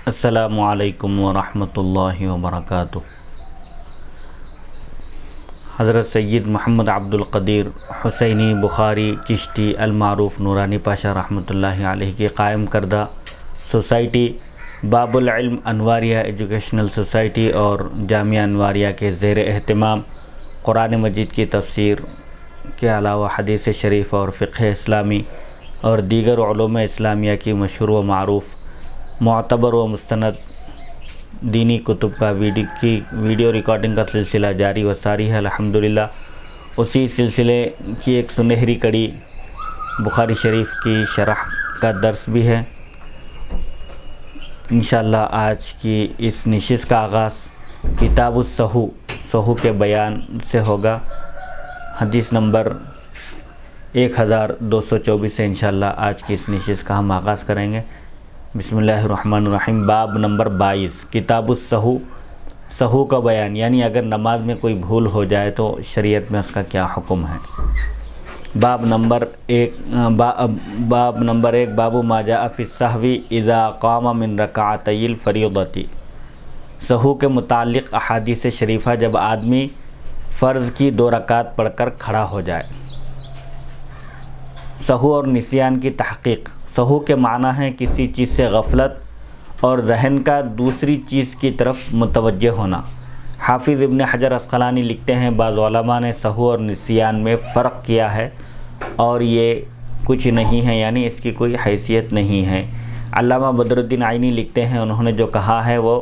السلام علیکم ورحمۃ اللہ وبرکاتہ۔ حضرت سید محمد عبد القدیر حسینی بخاری چشتی المعروف نورانی پاشا رحمۃ اللہ علیہ کے قائم کردہ سوسائٹی باب العلم انواریہ ایجوکیشنل سوسائٹی اور جامعہ انواریہ کے زیر اہتمام قرآن مجید کی تفسیر کے علاوہ حدیث شریف اور فقہ اسلامی اور دیگر علوم اسلامیہ کی مشہور و معروف معتبر و مستند دینی کتب کا ویڈیو ریکارڈنگ کا سلسلہ جاری و ساری ہے۔ الحمدللہ اسی سلسلے کی ایک سنہری کڑی بخاری شریف کی شرح کا درس بھی ہے۔ انشاءاللہ آج کی اس نشست کا آغاز کتاب السہو کے بیان سے ہوگا۔ حدیث نمبر 1224 سے انشاءاللہ آج کی اس نشست کا ہم آغاز کریں گے۔ بسم اللہ الرحمن الرحیم۔ باب نمبر 22 کتاب السہو کا بیان، یعنی اگر نماز میں کوئی بھول ہو جائے تو شریعت میں اس کا کیا حکم ہے۔ باب نمبر 1 باب ما جاء فی السہو اذا قام من رکعتی الفریضۃ۔ سہو کے متعلق احادیث شریفہ جب آدمی فرض کی 2 رکعت پڑھ کر کھڑا ہو جائے۔ سہو اور نسیان کی تحقیق۔ سہو کے معنی ہے کسی چیز سے غفلت اور ذہن کا دوسری چیز کی طرف متوجہ ہونا۔ حافظ ابن حجر عسقلانی لکھتے ہیں بعض علماء نے سہو اور نسیان میں فرق کیا ہے اور یہ کچھ نہیں ہے، یعنی اس کی کوئی حیثیت نہیں ہے۔ علامہ بدر الدین عینی لکھتے ہیں انہوں نے جو کہا ہے وہ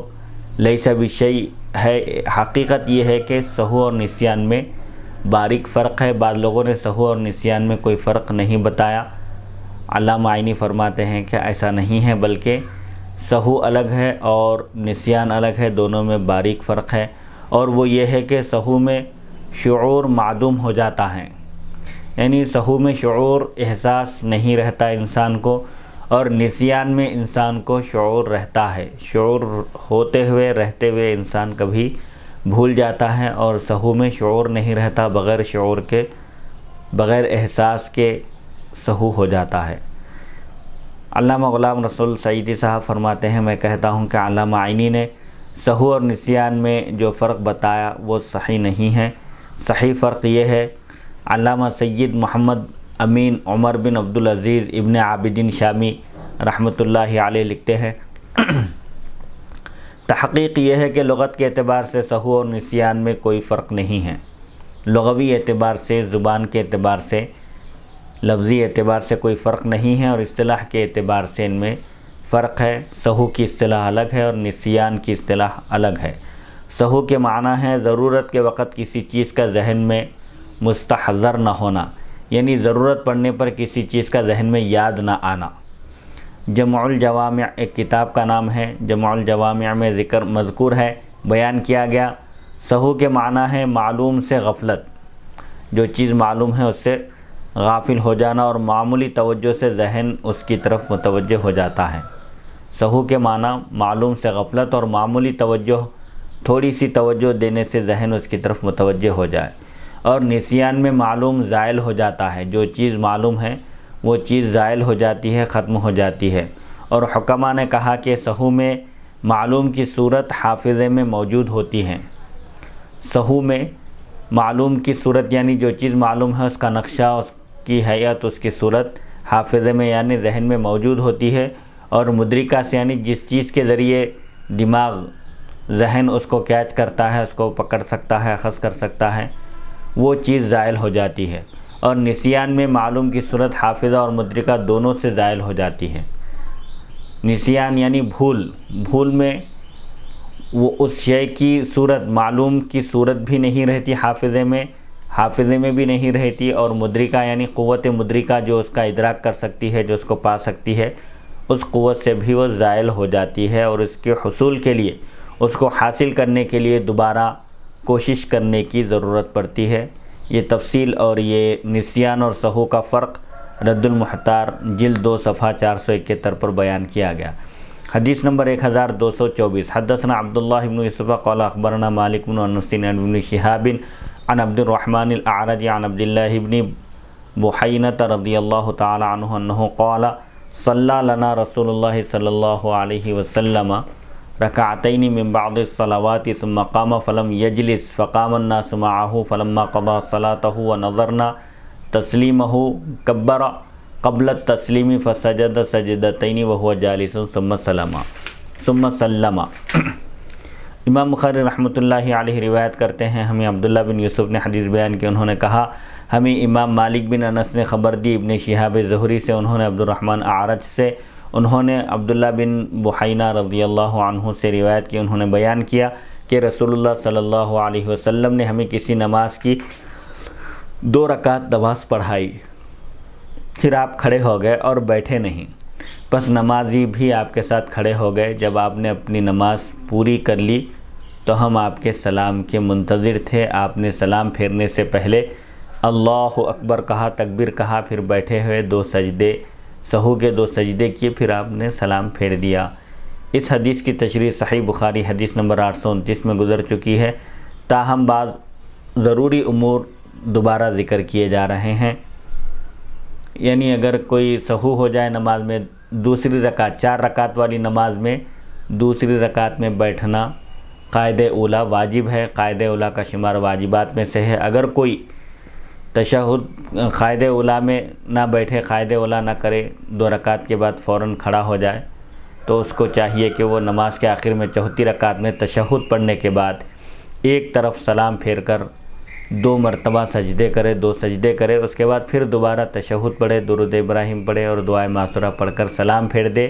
لیس بشیء ہے۔ حقیقت یہ ہے کہ سہو اور نسیان میں باریک فرق ہے۔ بعض لوگوں نے سہو اور نسیان میں کوئی فرق نہیں بتایا۔ علامہ عینی فرماتے ہیں کہ ایسا نہیں ہے، بلکہ سہو الگ ہے اور نسیان الگ ہے، دونوں میں باریک فرق ہے، اور وہ یہ ہے کہ سہو میں شعور معدوم ہو جاتا ہے، یعنی سہو میں شعور احساس نہیں رہتا انسان کو، اور نسیان میں انسان کو شعور رہتا ہے۔ شعور ہوتے ہوئے رہتے ہوئے انسان کبھی بھول جاتا ہے، اور سہو میں شعور نہیں رہتا، بغیر شعور کے بغیر احساس کے سہو ہو جاتا ہے۔ علامہ غلام رسول سعیدی صاحب فرماتے ہیں میں کہتا ہوں کہ علامہ عینی نے سہو اور نسیان میں جو فرق بتایا وہ صحیح نہیں ہے۔ صحیح فرق یہ ہے، علامہ سید محمد امین عمر بن عبدالعزیز ابن عابدین شامی رحمۃ اللہ علیہ لکھتے ہیں تحقیق یہ ہے کہ لغت کے اعتبار سے سہو اور نسیان میں کوئی فرق نہیں ہے۔ لغوی اعتبار سے، زبان کے اعتبار سے، لفظی اعتبار سے کوئی فرق نہیں ہے، اور اصطلاح کے اعتبار سے ان میں فرق ہے۔ سہو کی اصطلاح الگ ہے اور نسیان کی اصطلاح الگ ہے۔ سہو کے معنی ہے ضرورت کے وقت کسی چیز کا ذہن میں مستحضر نہ ہونا، یعنی ضرورت پڑنے پر کسی چیز کا ذہن میں یاد نہ آنا۔ جمع الجوامع ایک کتاب کا نام ہے، جمع الجوامع میں مذکور ہے، بیان کیا گیا۔ سہو کے معنی ہے معلوم سے غفلت، جو چیز معلوم ہے اس سے غافل ہو جانا، اور معمولی توجہ سے ذہن اس کی طرف متوجہ ہو جاتا ہے۔ سہو کے معنی معلوم سے غفلت اور معمولی توجہ، تھوڑی سی توجہ دینے سے ذہن اس کی طرف متوجہ ہو جائے۔ اور نسیان میں معلوم زائل ہو جاتا ہے، جو چیز معلوم ہے وہ چیز زائل ہو جاتی ہے، ختم ہو جاتی ہے۔ اور حکماء نے کہا کہ سہو میں معلوم کی صورت حافظے میں موجود ہوتی ہے۔ سہو میں معلوم کی صورت یعنی جو چیز معلوم ہے اس کا نقشہ، اس کی حیت، اس کی صورت حافظے میں یعنی ذہن میں موجود ہوتی ہے، اور مدرکہ سے یعنی جس چیز کے ذریعے دماغ ذہن اس کو کیچ کرتا ہے، اس کو پکڑ سکتا ہے، اخذ کر سکتا ہے، وہ چیز زائل ہو جاتی ہے۔ اور نسیان میں معلوم کی صورت حافظہ اور مدرکہ دونوں سے زائل ہو جاتی ہے۔ نسیان یعنی بھول میں وہ اس شے کی صورت، معلوم کی صورت بھی نہیں رہتی حافظے میں بھی نہیں رہتی، اور مدرکہ یعنی قوت مدرکہ جو اس کا ادراک کر سکتی ہے، جو اس کو پا سکتی ہے، اس قوت سے بھی وہ زائل ہو جاتی ہے، اور اس کے حصول کے لیے، اس کو حاصل کرنے کے لیے دوبارہ کوشش کرنے کی ضرورت پڑتی ہے۔ یہ تفصیل اور یہ نسیان اور سہو کا فرق رد المحتار جلد 2 صفحہ 471 پر بیان کیا گیا۔ حدیث نمبر 1224 حدثنا عبداللہ بن یوسف قال اخبرنا مالک بن انس بن شہاب عن عبد الرحمن الاعرج عن عبد الله بن بحینة رضی اللہ تعالی عنہ انہ قال صلی لنا رسول اللہ صلی اللہ علیہ وسلم رکعتین من بعض الصلوات ثم قام فلم یجلس فقام الناس معه فلما قضى صلاته ونظرنا تسلیمہ کبر قبل التسلیم فسجد سجدتین وهو جالس ثم سلم۔ امام بخاری رحمۃ اللہ علیہ روایت کرتے ہیں، ہمیں عبداللہ بن یوسف نے حدیث بیان کی، انہوں نے کہا ہمیں امام مالک بن انس نے خبر دی ابن شہاب زہری سے، انہوں نے عبد الرحمن اعرج سے، انہوں نے عبداللہ بن بحینہ رضی اللہ عنہ سے روایت کی، انہوں نے بیان کیا کہ رسول اللہ صلی اللہ علیہ وسلم نے ہمیں کسی نماز کی 2 رکعت نماز پڑھائی، پھر آپ کھڑے ہو گئے اور بیٹھے نہیں، بس نمازی بھی آپ کے ساتھ کھڑے ہو گئے۔ جب آپ نے اپنی نماز پوری کر لی تو ہم آپ کے سلام کے منتظر تھے۔ آپ نے سلام پھیرنے سے پہلے اللہ اکبر کہا، تکبیر کہا، پھر بیٹھے ہوئے 2 سجدے، سہو کے 2 سجدے کیے، پھر آپ نے سلام پھیر دیا۔ اس حدیث کی تشریح صحیح بخاری حدیث نمبر 829 میں گزر چکی ہے، تاہم بعض ضروری امور دوبارہ ذکر کیے جا رہے ہیں۔ یعنی اگر کوئی سہو ہو جائے نماز میں، دوسری رکعت 4 رکعت والی نماز میں دوسری رکعت میں بیٹھنا قاعدہ اولا واجب ہے، قاعدہ اولا کا شمار واجبات میں سے ہے۔ اگر کوئی تشہد قاعدہ اولا میں نہ بیٹھے، قاعدہ اولا نہ کرے، 2 رکعت کے بعد فوراً کھڑا ہو جائے، تو اس کو چاہیے کہ وہ نماز کے آخر میں 4تھی رکعت میں تشہد پڑھنے کے بعد ایک طرف سلام پھیر کر 2 مرتبہ سجدے کرے، 2 سجدے کرے، اس کے بعد پھر دوبارہ تشہد پڑھے، درود ابراہیم پڑھے اور دعائے معصورہ پڑھ کر سلام پھیر دے۔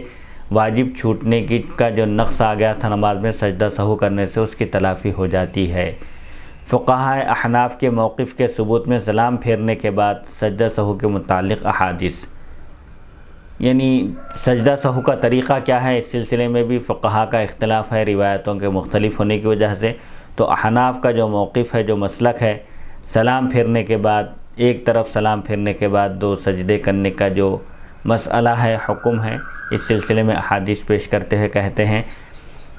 واجب چھوٹنے کا جو نقص آ گیا تھا نماز میں سجدہ سہو کرنے سے، اس کی تلافی ہو جاتی ہے۔ فقہاء احناف کے موقف کے ثبوت میں سلام پھیرنے کے بعد سجدہ سہو کے متعلق احادیث، یعنی سجدہ سہو کا طریقہ کیا ہے، اس سلسلے میں بھی فقہاء کا اختلاف ہے روایتوں کے مختلف ہونے کی وجہ سے۔ تو احناف کا جو موقف ہے، جو مسلک ہے، سلام پھیرنے کے بعد ایک طرف سلام پھیرنے کے بعد 2 سجدے کرنے کا جو مسئلہ ہے، حکم ہے، اس سلسلے میں احادیث پیش کرتے ہیں، کہتے ہیں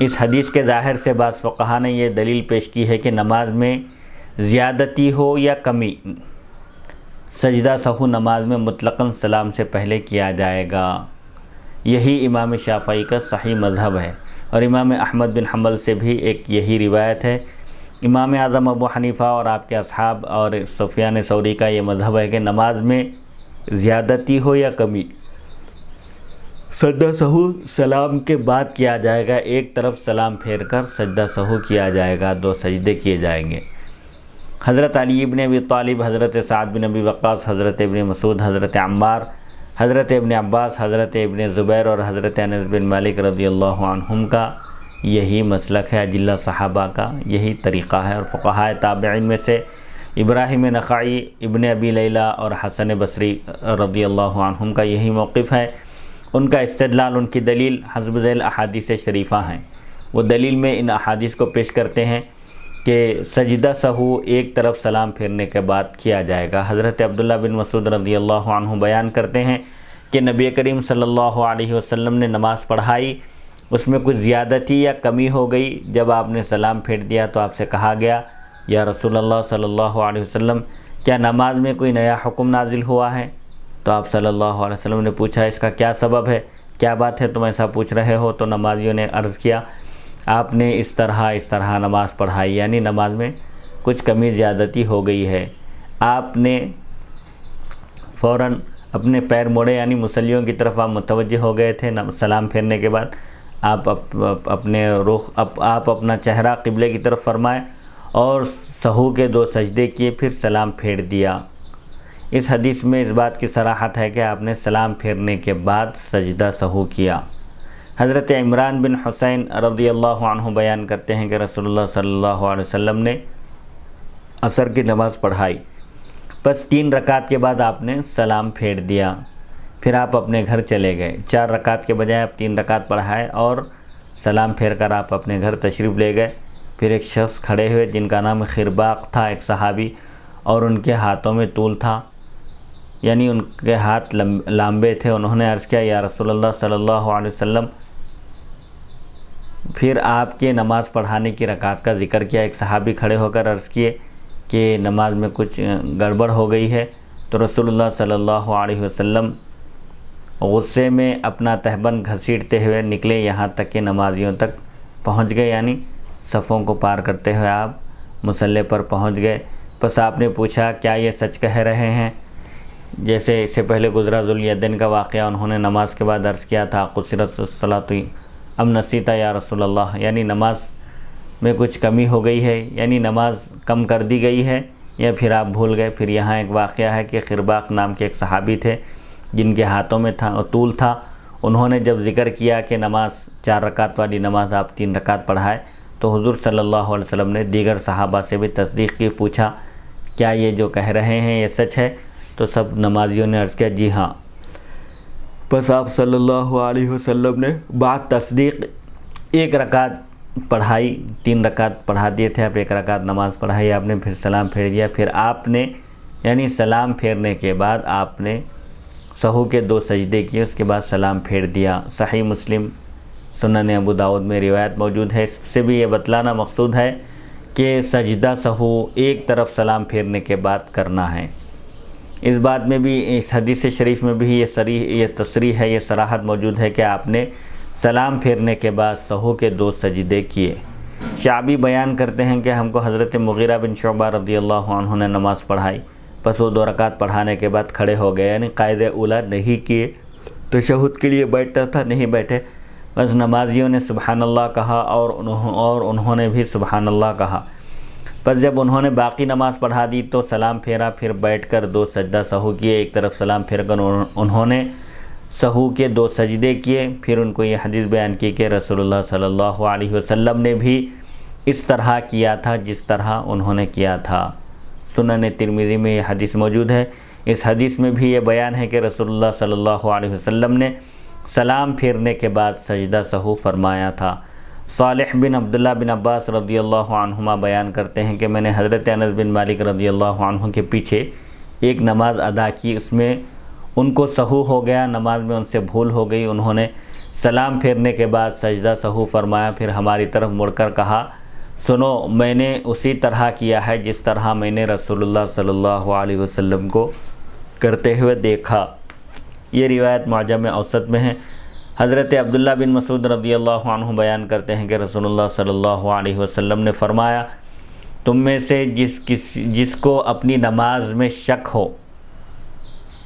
اس حدیث کے ظاہر سے بعض فقہاء نے یہ دلیل پیش کی ہے کہ نماز میں زیادتی ہو یا کمی، سجدہ سہو نماز میں مطلقاً سلام سے پہلے کیا جائے گا۔ یہی امام شافعی کا صحیح مذہب ہے، اور امام احمد بن حنبل سے بھی ایک یہی روایت ہے۔ امام اعظم ابو حنیفہ اور آپ کے اصحاب اور سفیان ثوری کا یہ مذہب ہے کہ نماز میں زیادتی ہو یا کمی، سجدہ سہو سلام کے بعد کیا جائے گا، ایک طرف سلام پھیر کر سجدہ سہو کیا جائے گا، 2 سجدے کیے جائیں گے۔ حضرت علی ابن ابی طالب، حضرت سعد بن ابی وقاص، حضرت ابن مسعود، حضرت عمار، حضرت ابن عباس، حضرت ابن زبیر اور حضرت انس بن مالک رضی اللہ عنہم کا یہی مسلک ہے، اجلہ صحابہ کا یہی طریقہ ہے۔ اور فقہاء تابعین میں سے ابراہیم نخعی، ابن ابی لیلہ اور حسن بصری رضی اللہ عنہم کا یہی موقف ہے۔ ان کا استدلال، ان کی دلیل حسب ذیل احادیث شریفہ ہیں۔ وہ دلیل میں ان احادیث کو پیش کرتے ہیں کہ سجدہ سہو ایک طرف سلام پھیرنے کے بعد کیا جائے گا۔ حضرت عبداللہ بن مسعود رضی اللہ عنہ بیان کرتے ہیں کہ نبی کریم صلی اللہ علیہ وسلم نے نماز پڑھائی، اس میں کچھ زیادتی یا کمی ہو گئی، جب آپ نے سلام پھیر دیا تو آپ سے کہا گیا یا رسول اللہ صلی اللہ علیہ وسلم، کیا نماز میں کوئی نیا حکم نازل ہوا ہے؟ تو آپ صلی اللہ علیہ وسلم نے پوچھا اس کا کیا سبب ہے، کیا بات ہے تم ایسا پوچھ رہے ہو؟ تو نمازیوں نے عرض کیا آپ نے اس طرح نماز پڑھائی، یعنی نماز میں کچھ کمی زیادتی ہو گئی ہے۔ آپ نے فوراً اپنے پیر موڑے، یعنی مصلیوں کی طرف آپ متوجہ ہو گئے تھے۔ سلام پھیرنے کے بعد آپ اپنا چہرہ قبلے کی طرف فرمائے اور سہو کے 2 سجدے کیے، پھر سلام پھیر دیا۔ اس حدیث میں اس بات کی صراحت ہے کہ آپ نے سلام پھیرنے کے بعد سجدہ سہو کیا۔ حضرت عمران بن حسین رضی اللہ عنہ بیان کرتے ہیں کہ رسول اللہ صلی اللہ علیہ وسلم نے عصر کی نماز پڑھائی، بس 3 رکعت کے بعد آپ نے سلام پھیر دیا، پھر آپ اپنے گھر چلے گئے۔ 4 رکعت کے بجائے آپ 3 رکعت پڑھائے اور سلام پھیر کر آپ اپنے گھر تشریف لے گئے۔ پھر ایک شخص کھڑے ہوئے جن کا نام خرباق تھا، ایک صحابی، اور ان کے ہاتھوں میں طول تھا، یعنی ان کے ہاتھ لمبے تھے۔ انہوں نے عرض کیا یا رسول اللہ صلی اللہ علیہ وسلم، پھر آپ کے نماز پڑھانے کی رکعت کا ذکر کیا۔ ایک صحابی کھڑے ہو کر عرض کیے کہ نماز میں کچھ گڑبڑ ہو گئی ہے، تو رسول اللہ صلی اللہ علیہ وسلم غصے میں اپنا تہبند گھسیٹتے ہوئے نکلے یہاں تک کہ نمازیوں تک پہنچ گئے، یعنی صفوں کو پار کرتے ہوئے آپ مصلی پر پہنچ گئے۔ پس آپ نے پوچھا کیا یہ سچ کہہ رہے ہیں؟ جیسے اس سے پہلے گزرا ذوالیدین کا واقعہ، انہوں نے نماز کے بعد عرض کیا تھا قصرت الصلاۃ ام نسیتا یا رسول اللہ، یعنی نماز میں کچھ کمی ہو گئی ہے، یعنی نماز کم کر دی گئی ہے یا پھر آپ بھول گئے۔ پھر یہاں ایک واقعہ ہے کہ خرباق نام کے ایک صحابی تھے جن کے ہاتھوں میں طول تھا، انہوں نے جب ذکر کیا کہ نماز 4 رکعت والی نماز آپ 3 رکعت پڑھائے تو حضور صلی اللہ علیہ وسلم نے دیگر صحابہ سے بھی تصدیق کی، پوچھا کیا یہ جو کہہ رہے ہیں یہ سچ ہے؟ تو سب نمازیوں نے عرض کیا جی ہاں۔ بس آپ صلی اللہ علیہ وسلم نے بعد تصدیق 1 رکعت پڑھائی، 3 رکعت پڑھا دیے تھے آپ، 1 رکعت نماز پڑھائی آپ نے، پھر سلام پھیر دیا۔ پھر آپ نے یعنی سلام پھیرنے کے بعد آپ نے سہو کے 2 سجدے کیے، اس کے بعد سلام پھیر دیا۔ صحیح مسلم سنن ابو داؤد میں روایت موجود ہے۔ اس سے بھی یہ بتلانا مقصود ہے کہ سجدہ سہو ایک طرف سلام پھیرنے کے بعد کرنا ہے۔ اس بات میں بھی، اس حدیث شریف میں بھی یہ تصریح ہے، یہ صراحت موجود ہے کہ آپ نے سلام پھیرنے کے بعد سہو کے 2 سجدے کیے۔ شعبی بیان کرتے ہیں کہ ہم کو حضرت مغیرہ بن شعبہ رضی اللہ عنہ نے نماز پڑھائی، پس وہ 2 رکعت پڑھانے کے بعد کھڑے ہو گئے، یعنی قاعدہ اولیٰ نہیں کیے، تشہد کے لیے بیٹھتا تھا نہیں بیٹھے، بس نمازیوں نے سبحان اللہ کہا اور انہوں نے بھی سبحان اللہ کہا۔ پس جب انہوں نے باقی نماز پڑھا دی تو سلام پھیرا، پھر بیٹھ کر 2 سجدہ سہو کیے، ایک طرف سلام پھیر کر انہوں نے سہو کے 2 سجدے کیے۔ پھر ان کو یہ حدیث بیان کی کہ رسول اللہ صلی اللہ علیہ وسلم نے بھی اس طرح کیا تھا جس طرح انہوں نے کیا تھا۔ سنن ترمذی میں یہ حدیث موجود ہے۔ اس حدیث میں بھی یہ بیان ہے کہ رسول اللہ صلی اللہ علیہ وسلم نے سلام پھیرنے کے بعد سجدہ سہو فرمایا تھا۔ صالح بن عبداللہ بن عباس رضی اللہ عنہما بیان کرتے ہیں کہ میں نے حضرت انس بن مالک رضی اللہ عنہ کے پیچھے ایک نماز ادا کی، اس میں ان کو سہو ہو گیا، نماز میں ان سے بھول ہو گئی، انہوں نے سلام پھیرنے کے بعد سجدہ سہو فرمایا، پھر ہماری طرف مڑ کر کہا سنو میں نے اسی طرح کیا ہے جس طرح میں نے رسول اللہ صلی اللہ علیہ وسلم کو کرتے ہوئے دیکھا۔ یہ روایت معجم اوسط میں ہے۔ حضرت عبداللہ بن مسعود رضی اللہ عنہ بیان کرتے ہیں کہ رسول اللہ صلی اللہ علیہ وسلم نے فرمایا تم میں سے جس کو اپنی نماز میں شک ہو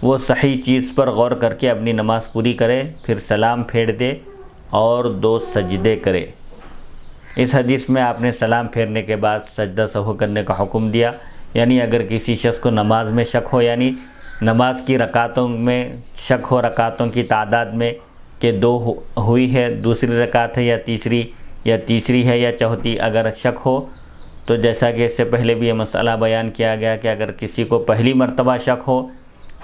وہ صحیح چیز پر غور کر کے اپنی نماز پوری کرے، پھر سلام پھیر دے اور 2 سجدے کرے۔ اس حدیث میں آپ نے سلام پھیرنے کے بعد سجدہ سہو کرنے کا حکم دیا، یعنی اگر کسی شخص کو نماز میں شک ہو، یعنی نماز کی رکعتوں میں شک ہو، رکعتوں کی تعداد میں کہ 2 ہوئی ہے، دوسری رکعت ہے یا تیسری ہے یا چوتھی، اگر شک ہو تو جیسا کہ اس سے پہلے بھی یہ مسئلہ بیان کیا گیا کہ اگر کسی کو پہلی مرتبہ شک ہو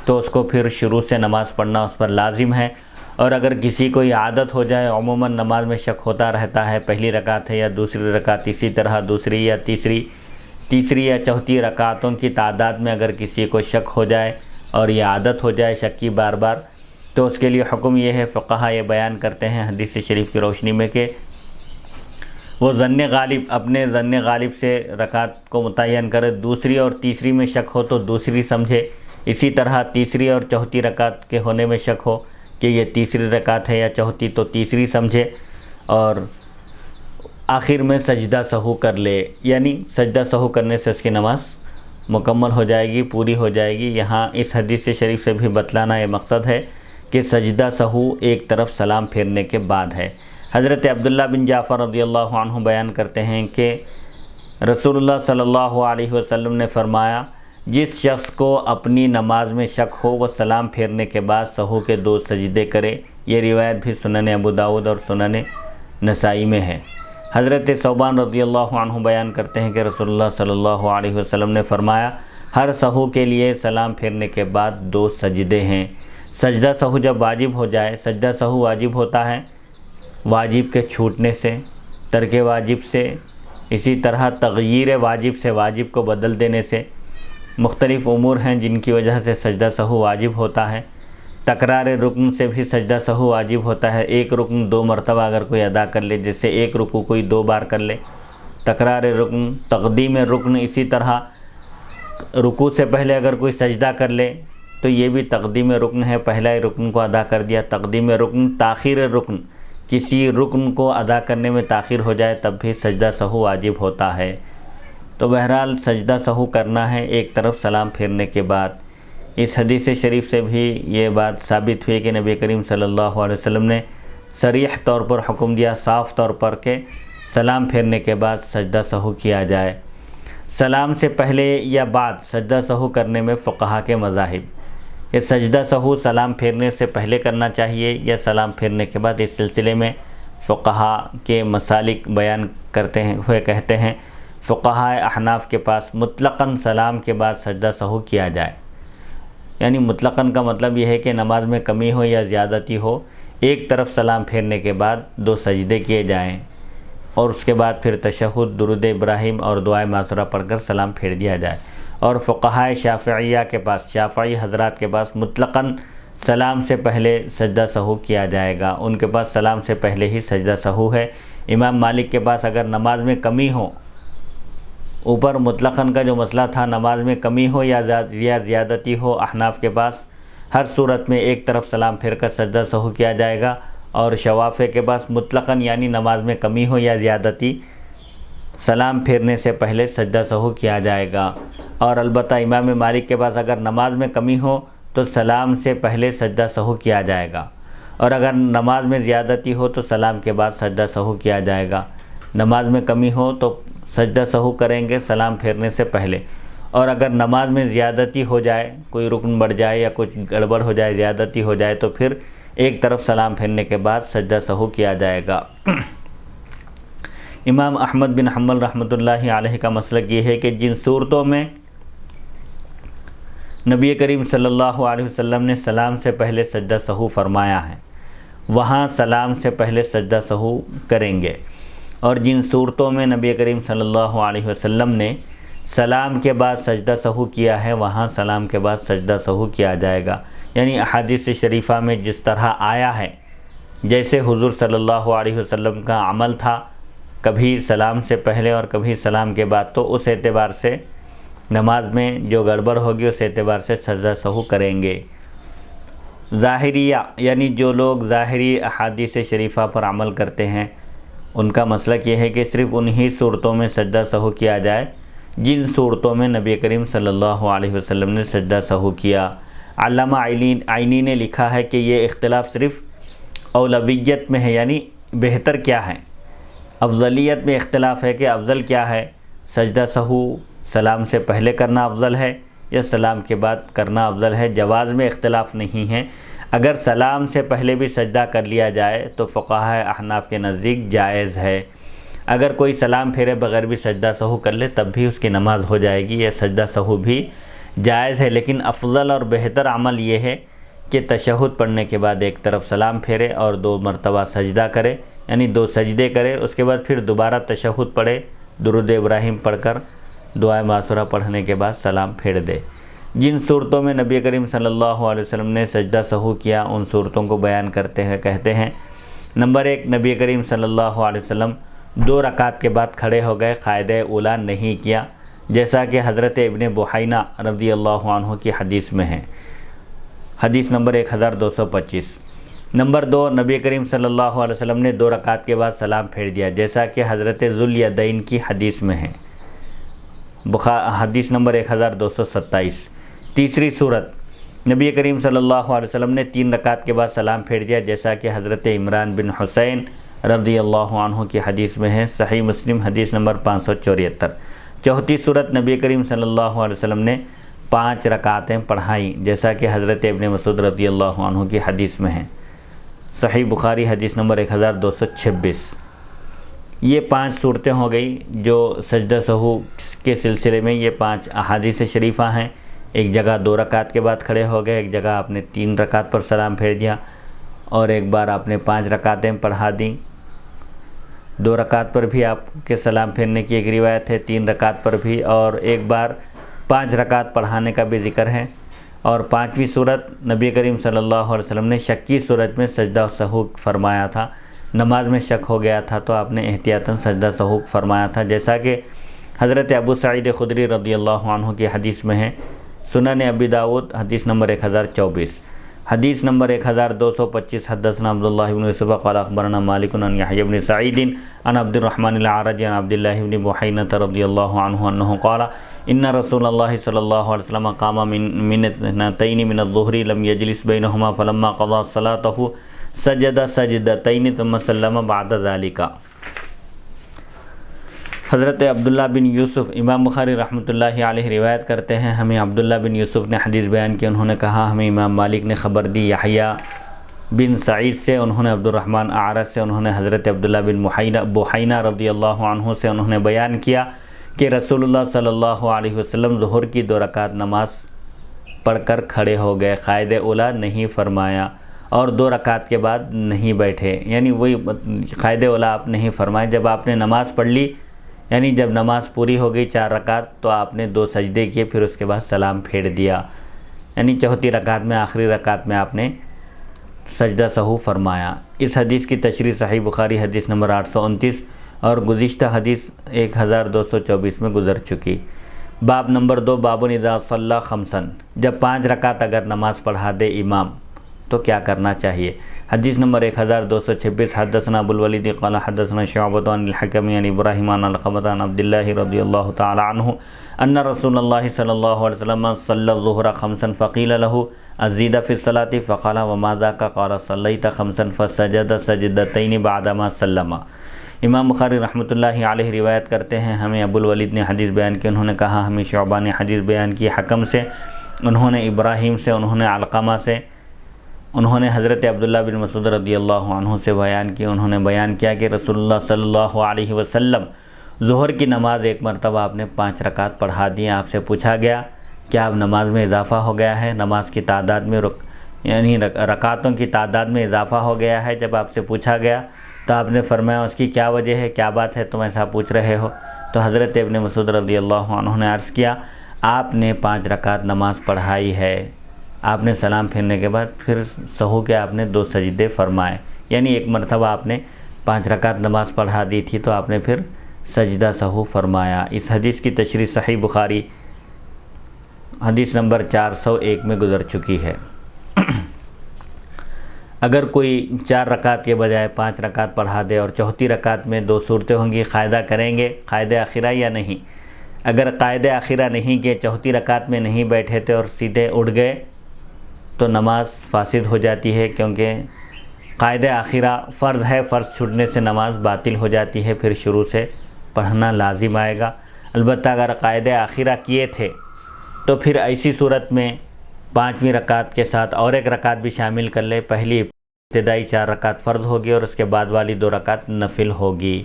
تو اس کو پھر شروع سے نماز پڑھنا اس پر لازم ہے، اور اگر کسی کو یہ عادت ہو جائے عموماً نماز میں شک ہوتا رہتا ہے، پہلی رکعت ہے یا دوسری رکعت، اسی طرح دوسری یا تیسری یا چوتھی رکعتوں کی تعداد میں اگر کسی کو شک ہو جائے اور یہ عادت ہو جائے شک کی بار بار، تو اس کے لیے حکم یہ ہے، فقہا یہ بیان کرتے ہیں حدیث شریف کی روشنی میں کہ وہ اپنے ظن غالب سے رکعت کو متعین کرے، دوسری اور تیسری میں شک ہو تو دوسری سمجھے، اسی طرح تیسری اور چوتھی رکعت کے ہونے میں شک ہو کہ یہ تیسری رکعت ہے یا چوتھی تو تیسری سمجھے، اور آخر میں سجدہ سہو کر لے، یعنی سجدہ سہو کرنے سے اس کی نماز مکمل ہو جائے گی، پوری ہو جائے گی۔ یہاں اس حدیث شریف سے بھی بتلانا یہ مقصد ہے کہ سجدہ سہو ایک طرف سلام پھیرنے کے بعد ہے۔ حضرت عبداللہ بن جعفر رضی اللہ عنہ بیان کرتے ہیں کہ رسول اللہ صلی اللہ علیہ وسلم نے فرمایا جس شخص کو اپنی نماز میں شک ہو وہ سلام پھیرنے کے بعد سہو کے 2 سجدے کرے۔ یہ روایت بھی سنن ابو داؤد اور سنن نسائی میں ہے۔ حضرت ثوبان رضی اللہ عنہ بیان کرتے ہیں کہ رسول اللہ صلی اللہ علیہ وسلم نے فرمایا ہر سہو کے لیے سلام پھیرنے کے بعد 2 سجدے ہیں۔ سجدہ سہو جب واجب ہو جائے، سجدہ سہو واجب ہوتا ہے واجب کے چھوٹنے سے، ترک واجب سے، اسی طرح تغییر واجب سے واجب کو بدل دینے سے، مختلف امور ہیں جن کی وجہ سے سجدہ سہو واجب ہوتا ہے۔ تکرار رکن سے بھی سجدہ سہو واجب ہوتا ہے، ایک رکن 2 مرتبہ اگر کوئی ادا کر لے، جیسے ایک رکوع کوئی 2 بار کر لے، تکرار رکن، تقدیم رکن، اسی طرح رکوع سے پہلے اگر کوئی سجدہ کر لے تو یہ بھی تقدیم رکن ہے، پہلا رکن کو ادا کر دیا۔ تقدیم رکن، تاخیر رکن، کسی رکن کو ادا کرنے میں تاخیر ہو جائے تب بھی سجدہ سہو واجب ہوتا ہے۔ تو بہرحال سجدہ سہو کرنا ہے ایک طرف سلام پھیرنے کے بعد۔ اس حدیث شریف سے بھی یہ بات ثابت ہوئی کہ نبی کریم صلی اللہ علیہ وسلم نے صریح طور پر حکم دیا، صاف طور پر، کہ سلام پھیرنے کے بعد سجدہ سہو کیا جائے۔ سلام سے پہلے یا بعد سجدہ سہو کرنے میں فقہا کے مذاہب، یہ سجدہ سہو سلام پھیرنے سے پہلے کرنا چاہیے یا سلام پھیرنے کے بعد، اس سلسلے میں فقہا کے مسالک بیان کرتے ہیں کہتے ہیں فقہا احناف کے پاس مطلقاً سلام کے بعد سجدہ سہو کیا جائے، یعنی مطلقاً کا مطلب یہ ہے کہ نماز میں کمی ہو یا زیادتی ہو، ایک طرف سلام پھیرنے کے بعد 2 سجدے کیے جائیں اور اس کے بعد پھر تشہد، درود ابراہیم اور دعائے معذورہ پڑھ کر سلام پھیر دیا جائے۔ اور فقہاء شافعیہ کے پاس، شافعی حضرات کے پاس مطلقاً سلام سے پہلے سجدہ سہو کیا جائے گا، ان کے پاس سلام سے پہلے ہی سجدہ سہو ہے۔ امام مالک کے پاس اگر نماز میں کمی ہو، اوپر مطلقاً کا جو مسئلہ تھا، نماز میں کمی ہو یا زیادتی ہو، احناف کے پاس ہر صورت میں ایک طرف سلام پھیر کر سجدہ سہو کیا جائے گا، اور شوافع کے پاس مطلقاً یعنی نماز میں کمی ہو یا زیادتی، سلام پھیرنے سے پہلے سجدہ سہو کیا جائے گا۔ اور البتہ امام مالک کے پاس اگر نماز میں کمی ہو تو سلام سے پہلے سجدہ سہو کیا جائے گا، اور اگر نماز میں زیادتی ہو تو سلام کے بعد سجدہ سہو کیا جائے گا۔ نماز میں کمی ہو تو سجدہ سہو کریں گے سلام پھیرنے سے پہلے، اور اگر نماز میں زیادتی ہو جائے، کوئی رکن بڑھ جائے یا کچھ گڑبڑ ہو جائے، زیادتی ہو جائے، تو پھر ایک طرف سلام پھیرنے کے بعد سجدہ سہو کیا جائے گا۔ امام احمد بن حنبل رحمۃ اللہ علیہ کا مسلک یہ ہے کہ جن صورتوں میں نبی کریم صلی اللہ علیہ وسلم نے سلام سے پہلے سجدہ سہو فرمایا ہے، وہاں سلام سے پہلے سجدہ سہو کریں گے، اور جن صورتوں میں نبی کریم صلی اللہ علیہ وسلم نے سلام کے بعد سجدہ سہو کیا ہے، وہاں سلام کے بعد سجدہ سہو کیا جائے گا۔ یعنی احادیث شریفہ میں جس طرح آیا ہے، جیسے حضور صلی اللہ علیہ وسلم کا عمل تھا، کبھی سلام سے پہلے اور کبھی سلام کے بعد، تو اس اعتبار سے نماز میں جو گڑبڑ ہوگی اس اعتبار سے سجدہ سہو کریں گے۔ ظاہریہ یعنی جو لوگ ظاہری احادیث شریفہ پر عمل کرتے ہیں، ان کا مسلک یہ ہے کہ صرف انہی صورتوں میں سجدہ سہو کیا جائے جن صورتوں میں نبی کریم صلی اللہ علیہ وسلم نے سجدہ سہو کیا۔ علامہ عینی نے لکھا ہے کہ یہ اختلاف صرف اولویت میں ہے، یعنی بہتر کیا ہے، افضلیت میں اختلاف ہے کہ افضل کیا ہے، سجدہ سہو سلام سے پہلے کرنا افضل ہے یا سلام کے بعد کرنا افضل ہے۔ جواز میں اختلاف نہیں ہے، اگر سلام سے پہلے بھی سجدہ کر لیا جائے تو فقہاء احناف کے نزدیک جائز ہے۔ اگر کوئی سلام پھیرے بغیر بھی سجدہ سہو کر لے تب بھی اس کی نماز ہو جائے گی، یہ سجدہ سہو بھی جائز ہے، لیکن افضل اور بہتر عمل یہ ہے کہ تشہد پڑھنے کے بعد ایک طرف سلام پھیرے اور 2 مرتبہ سجدہ کرے، یعنی 2 سجدے کرے، اس کے بعد پھر دوبارہ تشہد پڑھے، درود ابراہیم پڑھ کر دعائے معذورہ پڑھنے کے بعد سلام پھیر دے۔ جن صورتوں میں نبی کریم صلی اللہ علیہ وسلم نے سجدہ سہو کیا ان صورتوں کو بیان کرتے ہیں، کہتے ہیں نمبر 1، نبی کریم صلی اللہ علیہ وسلم 2 رکعت کے بعد کھڑے ہو گئے، قاعدہ اولیٰ نہیں کیا، جیسا کہ حضرت ابن بحینہ رضی اللہ عنہ کی حدیث میں ہے، حدیث نمبر 1225۔ نمبر 2، نبی کریم صلی اللہ علیہ وسلم نے 2 رکعت کے بعد سلام پھیر دیا، جیسا کہ حضرت ذوالیدین کی حدیث میں ہے، حدیث نمبر 1227۔ تیسری صورت، نبی کریم صلی اللہ علیہ وسلم نے 3 رکعت کے بعد سلام پھیر دیا، جیسا کہ حضرت عمران بن حسین رضی اللہ عنہ کی حدیث میں ہے، صحیح مسلم حدیث نمبر 574۔ چوتھی صورت، نبی کریم صلی اللہ علیہ وسلم نے 5 رکعتیں پڑھائیں، جیسا کہ حضرت ابن مسعود رضی اللہ عنہ کی حدیث میں ہے، صحیح بخاری حدیث نمبر 1226۔ یہ 5 صورتیں ہو گئی جو سجدہ سہو کے سلسلے میں یہ 5 احادیث شریفہ ہیں۔ ایک جگہ 2 رکعت کے بعد کھڑے ہو گئے، ایک جگہ آپ نے 3 رکعت پر سلام پھیر دیا، اور ایک بار آپ نے 5 رکعتیں پڑھا دیں۔ 2 رکعت پر بھی آپ کے سلام پھیرنے کی ایک روایت ہے، 3 رکعت پر بھی، اور ایک بار 5 رکعت پڑھانے کا بھی ذکر ہے۔ اور 5ویں صورت، نبی کریم صلی اللہ علیہ وسلم نے شک کی صورت میں سجدہ سہو فرمایا تھا، نماز میں شک ہو گیا تھا تو آپ نے احتیاطاً سجدہ سہو فرمایا تھا، جیسا کہ حضرت ابو سعید خدری رضی اللہ عنہ کی حدیث میں ہے، سنن ابی داود حدیث نمبر 1024. حدیث نمبر 1225. حدثنا عبداللہ بن یوسف قال اخبرنا مالک عن یحیی بن سعید عن عبد الرحمن العرج عن عبداللہ بن بحینۃ رضی اللہ عنہ انہ قال ان رسول اللہ صلی اللہ علیہ وسلم قام من اثنتین من الظہر لم یجلس بینہما فلما قضى صلاته سجد سجدتین ثم سلم بعد ذلك. حضرت عبداللہ بن یوسف امام بخاری رحمۃ اللہ علیہ روایت کرتے ہیں، ہمیں عبداللہ بن یوسف نے حدیث بیان کی، انہوں نے کہا ہمیں امام مالک نے خبر دی یحییٰ بن سعید سے، انہوں نے عبد الرحمن اعرج سے، انہوں نے حضرت عبداللہ بن بحینہ رضی اللہ عنہ سے انہوں نے بیان کیا کہ رسول اللہ صلی اللہ علیہ وسلم ظہر کی 2 رکعت نماز پڑھ کر کھڑے ہو گئے، قائد اولیٰ نہیں فرمایا اور 2 رکعت کے بعد نہیں بیٹھے، یعنی وہی قائد اولیٰ آپ نہیں فرمائے. جب آپ نے نماز پڑھ لی، یعنی جب نماز پوری ہو گئی 4 رکعت، تو آپ نے 2 سجدے کیے، پھر اس کے بعد سلام پھیر دیا، یعنی چوتھی رکعت میں آخری رکعت میں آپ نے سجدہ سہو فرمایا. اس حدیث کی تشریح صحیح بخاری حدیث نمبر 829 اور گزشتہ حدیث 1224 میں گزر چکی. باب نمبر 2 باب اذا صلی خمسا، جب 5 رکعت اگر نماز پڑھا دے امام تو کیا کرنا چاہیے. حدیث نمبر 1226. حدثنا ابو الولید قال حدثنا شعبۃ عن الحکم عن ابراہیم عن القمۃ عن عبداللہ رضی اللہ تعالی عنہ ان رسول اللہ صلی اللہ علیہ وسلم صلی الظہر خمسا فقیل له ازید فی الصلاۃ فقال وما ذاک قال صلیت خمسا فسجد سجدتین بعدما سلم. امام بخاری رحمۃ اللہ علیہ روایت کرتے ہیں، ہمیں ابو الولید نے حدیث بیان کی، انہوں نے کہا ہمیں شعبہ نے حدیث بیان کی حکم سے، انہوں نے ابراہیم سے، انہوں نے علقمہ سے، انہوں نے حضرت عبداللہ بن مسعود رضی اللہ عنہ سے بیان کی. انہوں نے بیان کیا کہ رسول اللہ صلی اللہ علیہ وسلم ظہر کی نماز ایک مرتبہ آپ نے 5 رکعت پڑھا دی. آپ سے پوچھا گیا کیا اب نماز میں اضافہ ہو گیا ہے، نماز کی تعداد میں یعنی رکعتوں کی تعداد میں اضافہ ہو گیا ہے. جب آپ سے پوچھا گیا تو آپ نے فرمایا اس کی کیا وجہ ہے، کیا بات ہے تم ایسا پوچھ رہے ہو. تو حضرت ابن مسعود رضی اللہ عنہ نے عرض کیا آپ نے 5 رکعت نماز پڑھائی ہے، آپ نے سلام پھیرنے کے بعد پھر سہو کے آپ نے 2 سجدے فرمائے، یعنی ایک مرتبہ آپ نے 5 رکعت نماز پڑھا دی تھی تو آپ نے پھر سجدہ سہو فرمایا. اس حدیث کی تشریح صحیح بخاری حدیث نمبر 401 میں گزر چکی ہے. اگر کوئی 4 رکعت کے بجائے 5 رکعت پڑھا دے اور چوتھی رکعت میں 2 صورتیں ہوں گی، قاعدہ کریں گے قائد اخیرہ یا نہیں. اگر قائد اخیرہ نہیں کہ چوتھی رکعت میں نہیں بیٹھے تھے اور سیدھے اٹھ گئے تو نماز فاسد ہو جاتی ہے، کیونکہ قائد اخیرہ فرض ہے، فرض چھوٹنے سے نماز باطل ہو جاتی ہے، پھر شروع سے پڑھنا لازم آئے گا. البتہ اگر قائد اخیرہ کیے تھے تو پھر ایسی صورت میں 5ویں رکعت کے ساتھ اور 1 رکعت بھی شامل کر لے. پہلی ابتدائی 4 رکعت فرض ہوگی اور اس کے بعد والی 2 رکعت نفل ہوگی.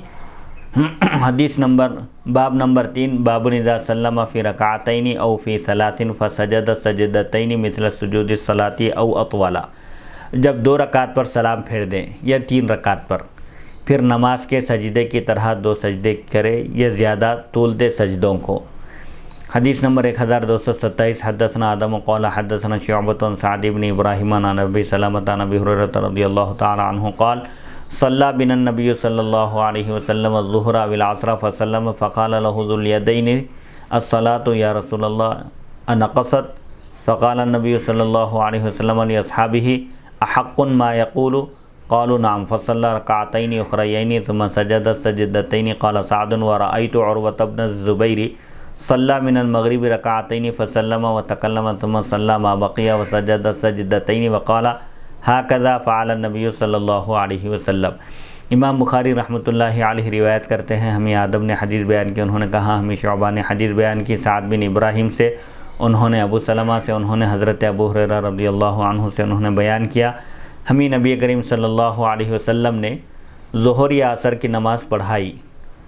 حدیث نمبر باب نمبر 3 باب اذا سلم فی رکعتین او فی ثلاث فسجد سجدتین مثل سجود الصلاۃ او اطول. جب 2 رکعت پر سلام پھیر دیں یا 3 رکعت پر، پھر نماز کے سجدے کی طرح 2 سجدے کرے یا زیادہ طول دے سجدوں کو. حدیث نمبر 1227. حدثنا آدم قال حدثنا شعبۃ عن سعد بن ابراہیم عن ابی سلمۃ عن ابی ہریرہ رضی اللہ تعالی عنہ قال صلی بنا النبی صلی اللہ علیہ وسلم الظہر والعصر فسلم فقال له ذو الیدین الصلاۃ یا رسول اللہ انقصت فقال النبی صلی اللہ علیہ وسلم لاصحابہ احق ما یقول قالوا نعم فصلى ركعتين اخريين ثم سجد سجدتين. قال سعد ورأيت عروة بن الزبير صلى من المغرب ركعتين فسلم وتكلم ثم صلى ما بقي وسجد سجدتين وقال هكذا فعل النبي صلی اللہ علیہ وسلم. امام بخاری رحمۃ اللہ علیہ روایت کرتے ہیں، ہمیں آدم نے حدیث بیان کی، انہوں نے کہا ہمیں شعبہ نے حدیث بیان کی سعد بن ابراہیم سے، انہوں نے ابو سلمہ سے، انہوں نے حضرت ابو ہریرہ رضی اللہ عنہ سے انہوں نے بیان کیا ہمیں نبی کریم صلی اللہ علیہ وسلم نے ظہر یا عصر کی نماز پڑھائی.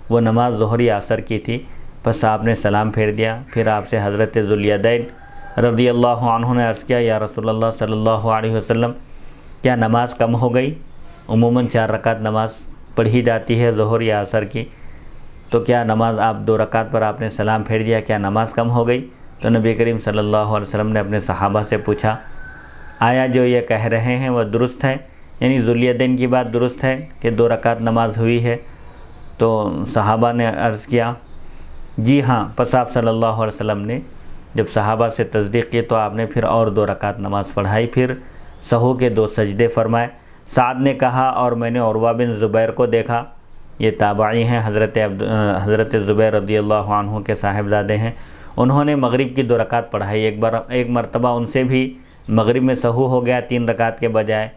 وہ نماز ظہر یا عصر کی تھی، پس آپ نے سلام پھیر دیا. پھر آپ سے حضرت ذو الیدین رضی اللہ عنہ نے عرض کیا یا رسول اللہ صلی اللہ علیہ وسلم کیا نماز کم ہو گئی؟ عموماً 4 رکعت نماز پڑھی جاتی ہے ظہر یا عصر کی، تو کیا نماز آپ 2 رکعت پر آپ نے سلام پھیر دیا، کیا نماز کم ہو گئی؟ تو نبی کریم صلی اللہ علیہ وسلم نے اپنے صحابہ سے پوچھا آیا جو یہ کہہ رہے ہیں وہ درست ہے، یعنی ذو الیدین کی بات درست ہے کہ 2 رکعت نماز ہوئی ہے؟ تو صحابہ نے عرض کیا جی ہاں. پس آپ صلی اللہ علیہ وسلم نے جب صحابہ سے تصدیق کی تو آپ نے پھر اور 2 رکعت نماز پڑھائی، پھر سہو کے 2 سجدے فرمائے۔ سعد نے کہا اور میں نے عروہ بن زبیر کو دیکھا، یہ تابعی ہیں، حضرت زبیر رضی اللہ عنہ کے صاحبزادے ہیں، انہوں نے مغرب کی 2 رکعت پڑھائی۔ ایک مرتبہ ان سے بھی مغرب میں سہو ہو گیا، 3 رکعت کے بجائے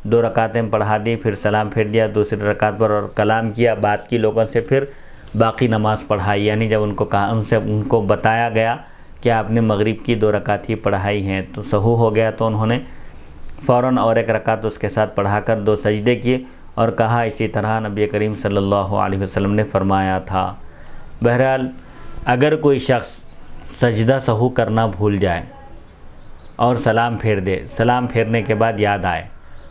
2 رکعتیں پڑھا دی، پھر سلام پھیر دیا دوسری رکعت پر اور کلام کیا، بات کی لوگوں سے، پھر باقی نماز پڑھائی۔ یعنی جب ان کو بتایا گیا کہ آپ نے مغرب کی 2 رکعت ہی پڑھائی ہیں تو سہو ہو گیا، تو انہوں نے فوراً اور 1 رکعت اس کے ساتھ پڑھا کر 2 سجدے کیے اور کہا اسی طرح نبی کریم صلی اللہ علیہ وسلم نے فرمایا تھا۔ بہرحال اگر کوئی شخص سجدہ سہو کرنا بھول جائے اور سلام پھیر دے، سلام پھیرنے کے بعد یاد آئے،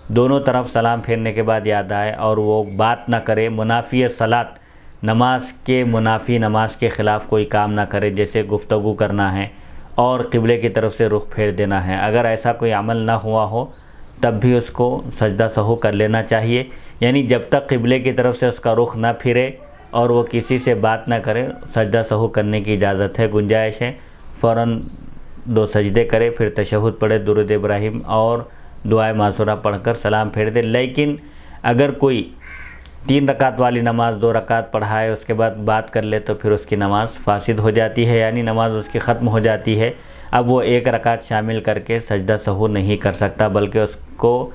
دونوں طرف سلام پھیرنے کے بعد یاد آئے اور وہ بات نہ کرے، منافی صلاۃ، نماز کے منافی، نماز کے خلاف کوئی کام نہ کرے، جیسے گفتگو کرنا ہے اور قبلے کی طرف سے رخ پھیر دینا ہے، اگر ایسا کوئی عمل نہ ہوا ہو تب بھی اس کو سجدہ سہو کر لینا چاہیے۔ یعنی جب تک قبلے کی طرف سے اس کا رخ نہ پھرے اور وہ کسی سے بات نہ کرے، سجدہ سہو کرنے کی اجازت ہے، گنجائش ہے، فوراً 2 سجدے کرے، پھر تشہد پڑھے، درود ابراہیم اور دعائے معصورہ پڑھ کر سلام پھیر دے۔ لیکن اگر کوئی 3 رکعت والی نماز 2 رکعت پڑھائے اس کے بعد بات کر لے تو پھر اس کی نماز فاسد ہو جاتی ہے، یعنی نماز اس کی ختم ہو جاتی ہے۔ اب وہ 1 رکعت شامل کر کے سجدہ سہو نہیں کر سکتا، بلکہ اس کو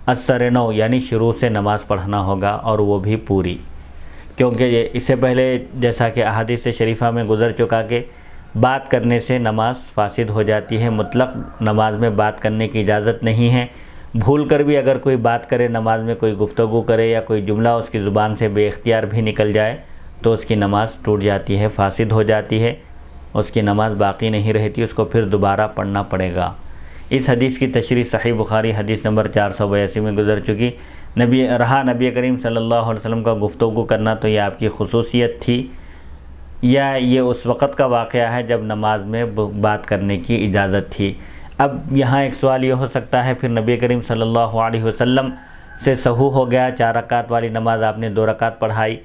اثر نو یعنی شروع سے نماز پڑھنا ہوگا اور وہ بھی پوری، کیونکہ اس سے پہلے جیسا کہ احادیث شریفہ میں گزر چکا کہ بات کرنے سے نماز فاسد ہو جاتی ہے، مطلق نماز میں بات کرنے کی اجازت نہیں ہے۔ بھول کر بھی اگر کوئی بات کرے، نماز میں کوئی گفتگو کرے یا کوئی جملہ اس کی زبان سے بے اختیار بھی نکل جائے تو اس کی نماز ٹوٹ جاتی ہے، فاسد ہو جاتی ہے، اس کی نماز باقی نہیں رہتی، اس کو پھر دوبارہ پڑھنا پڑے گا۔ اس حدیث کی تشریح صحیح بخاری حدیث نمبر 482 میں گزر چکی۔ نبی کریم صلی اللہ علیہ وسلم کا گفتگو کرنا تو یہ آپ کی خصوصیت تھی یا یہ اس وقت کا واقعہ ہے جب نماز میں بات کرنے کی اجازت تھی؟ اب یہاں ایک سوال یہ ہو سکتا ہے، پھر نبی کریم صلی اللہ علیہ وسلم سے سہو ہو گیا، 4 رکعت والی نماز آپ نے 2 رکعت پڑھائی،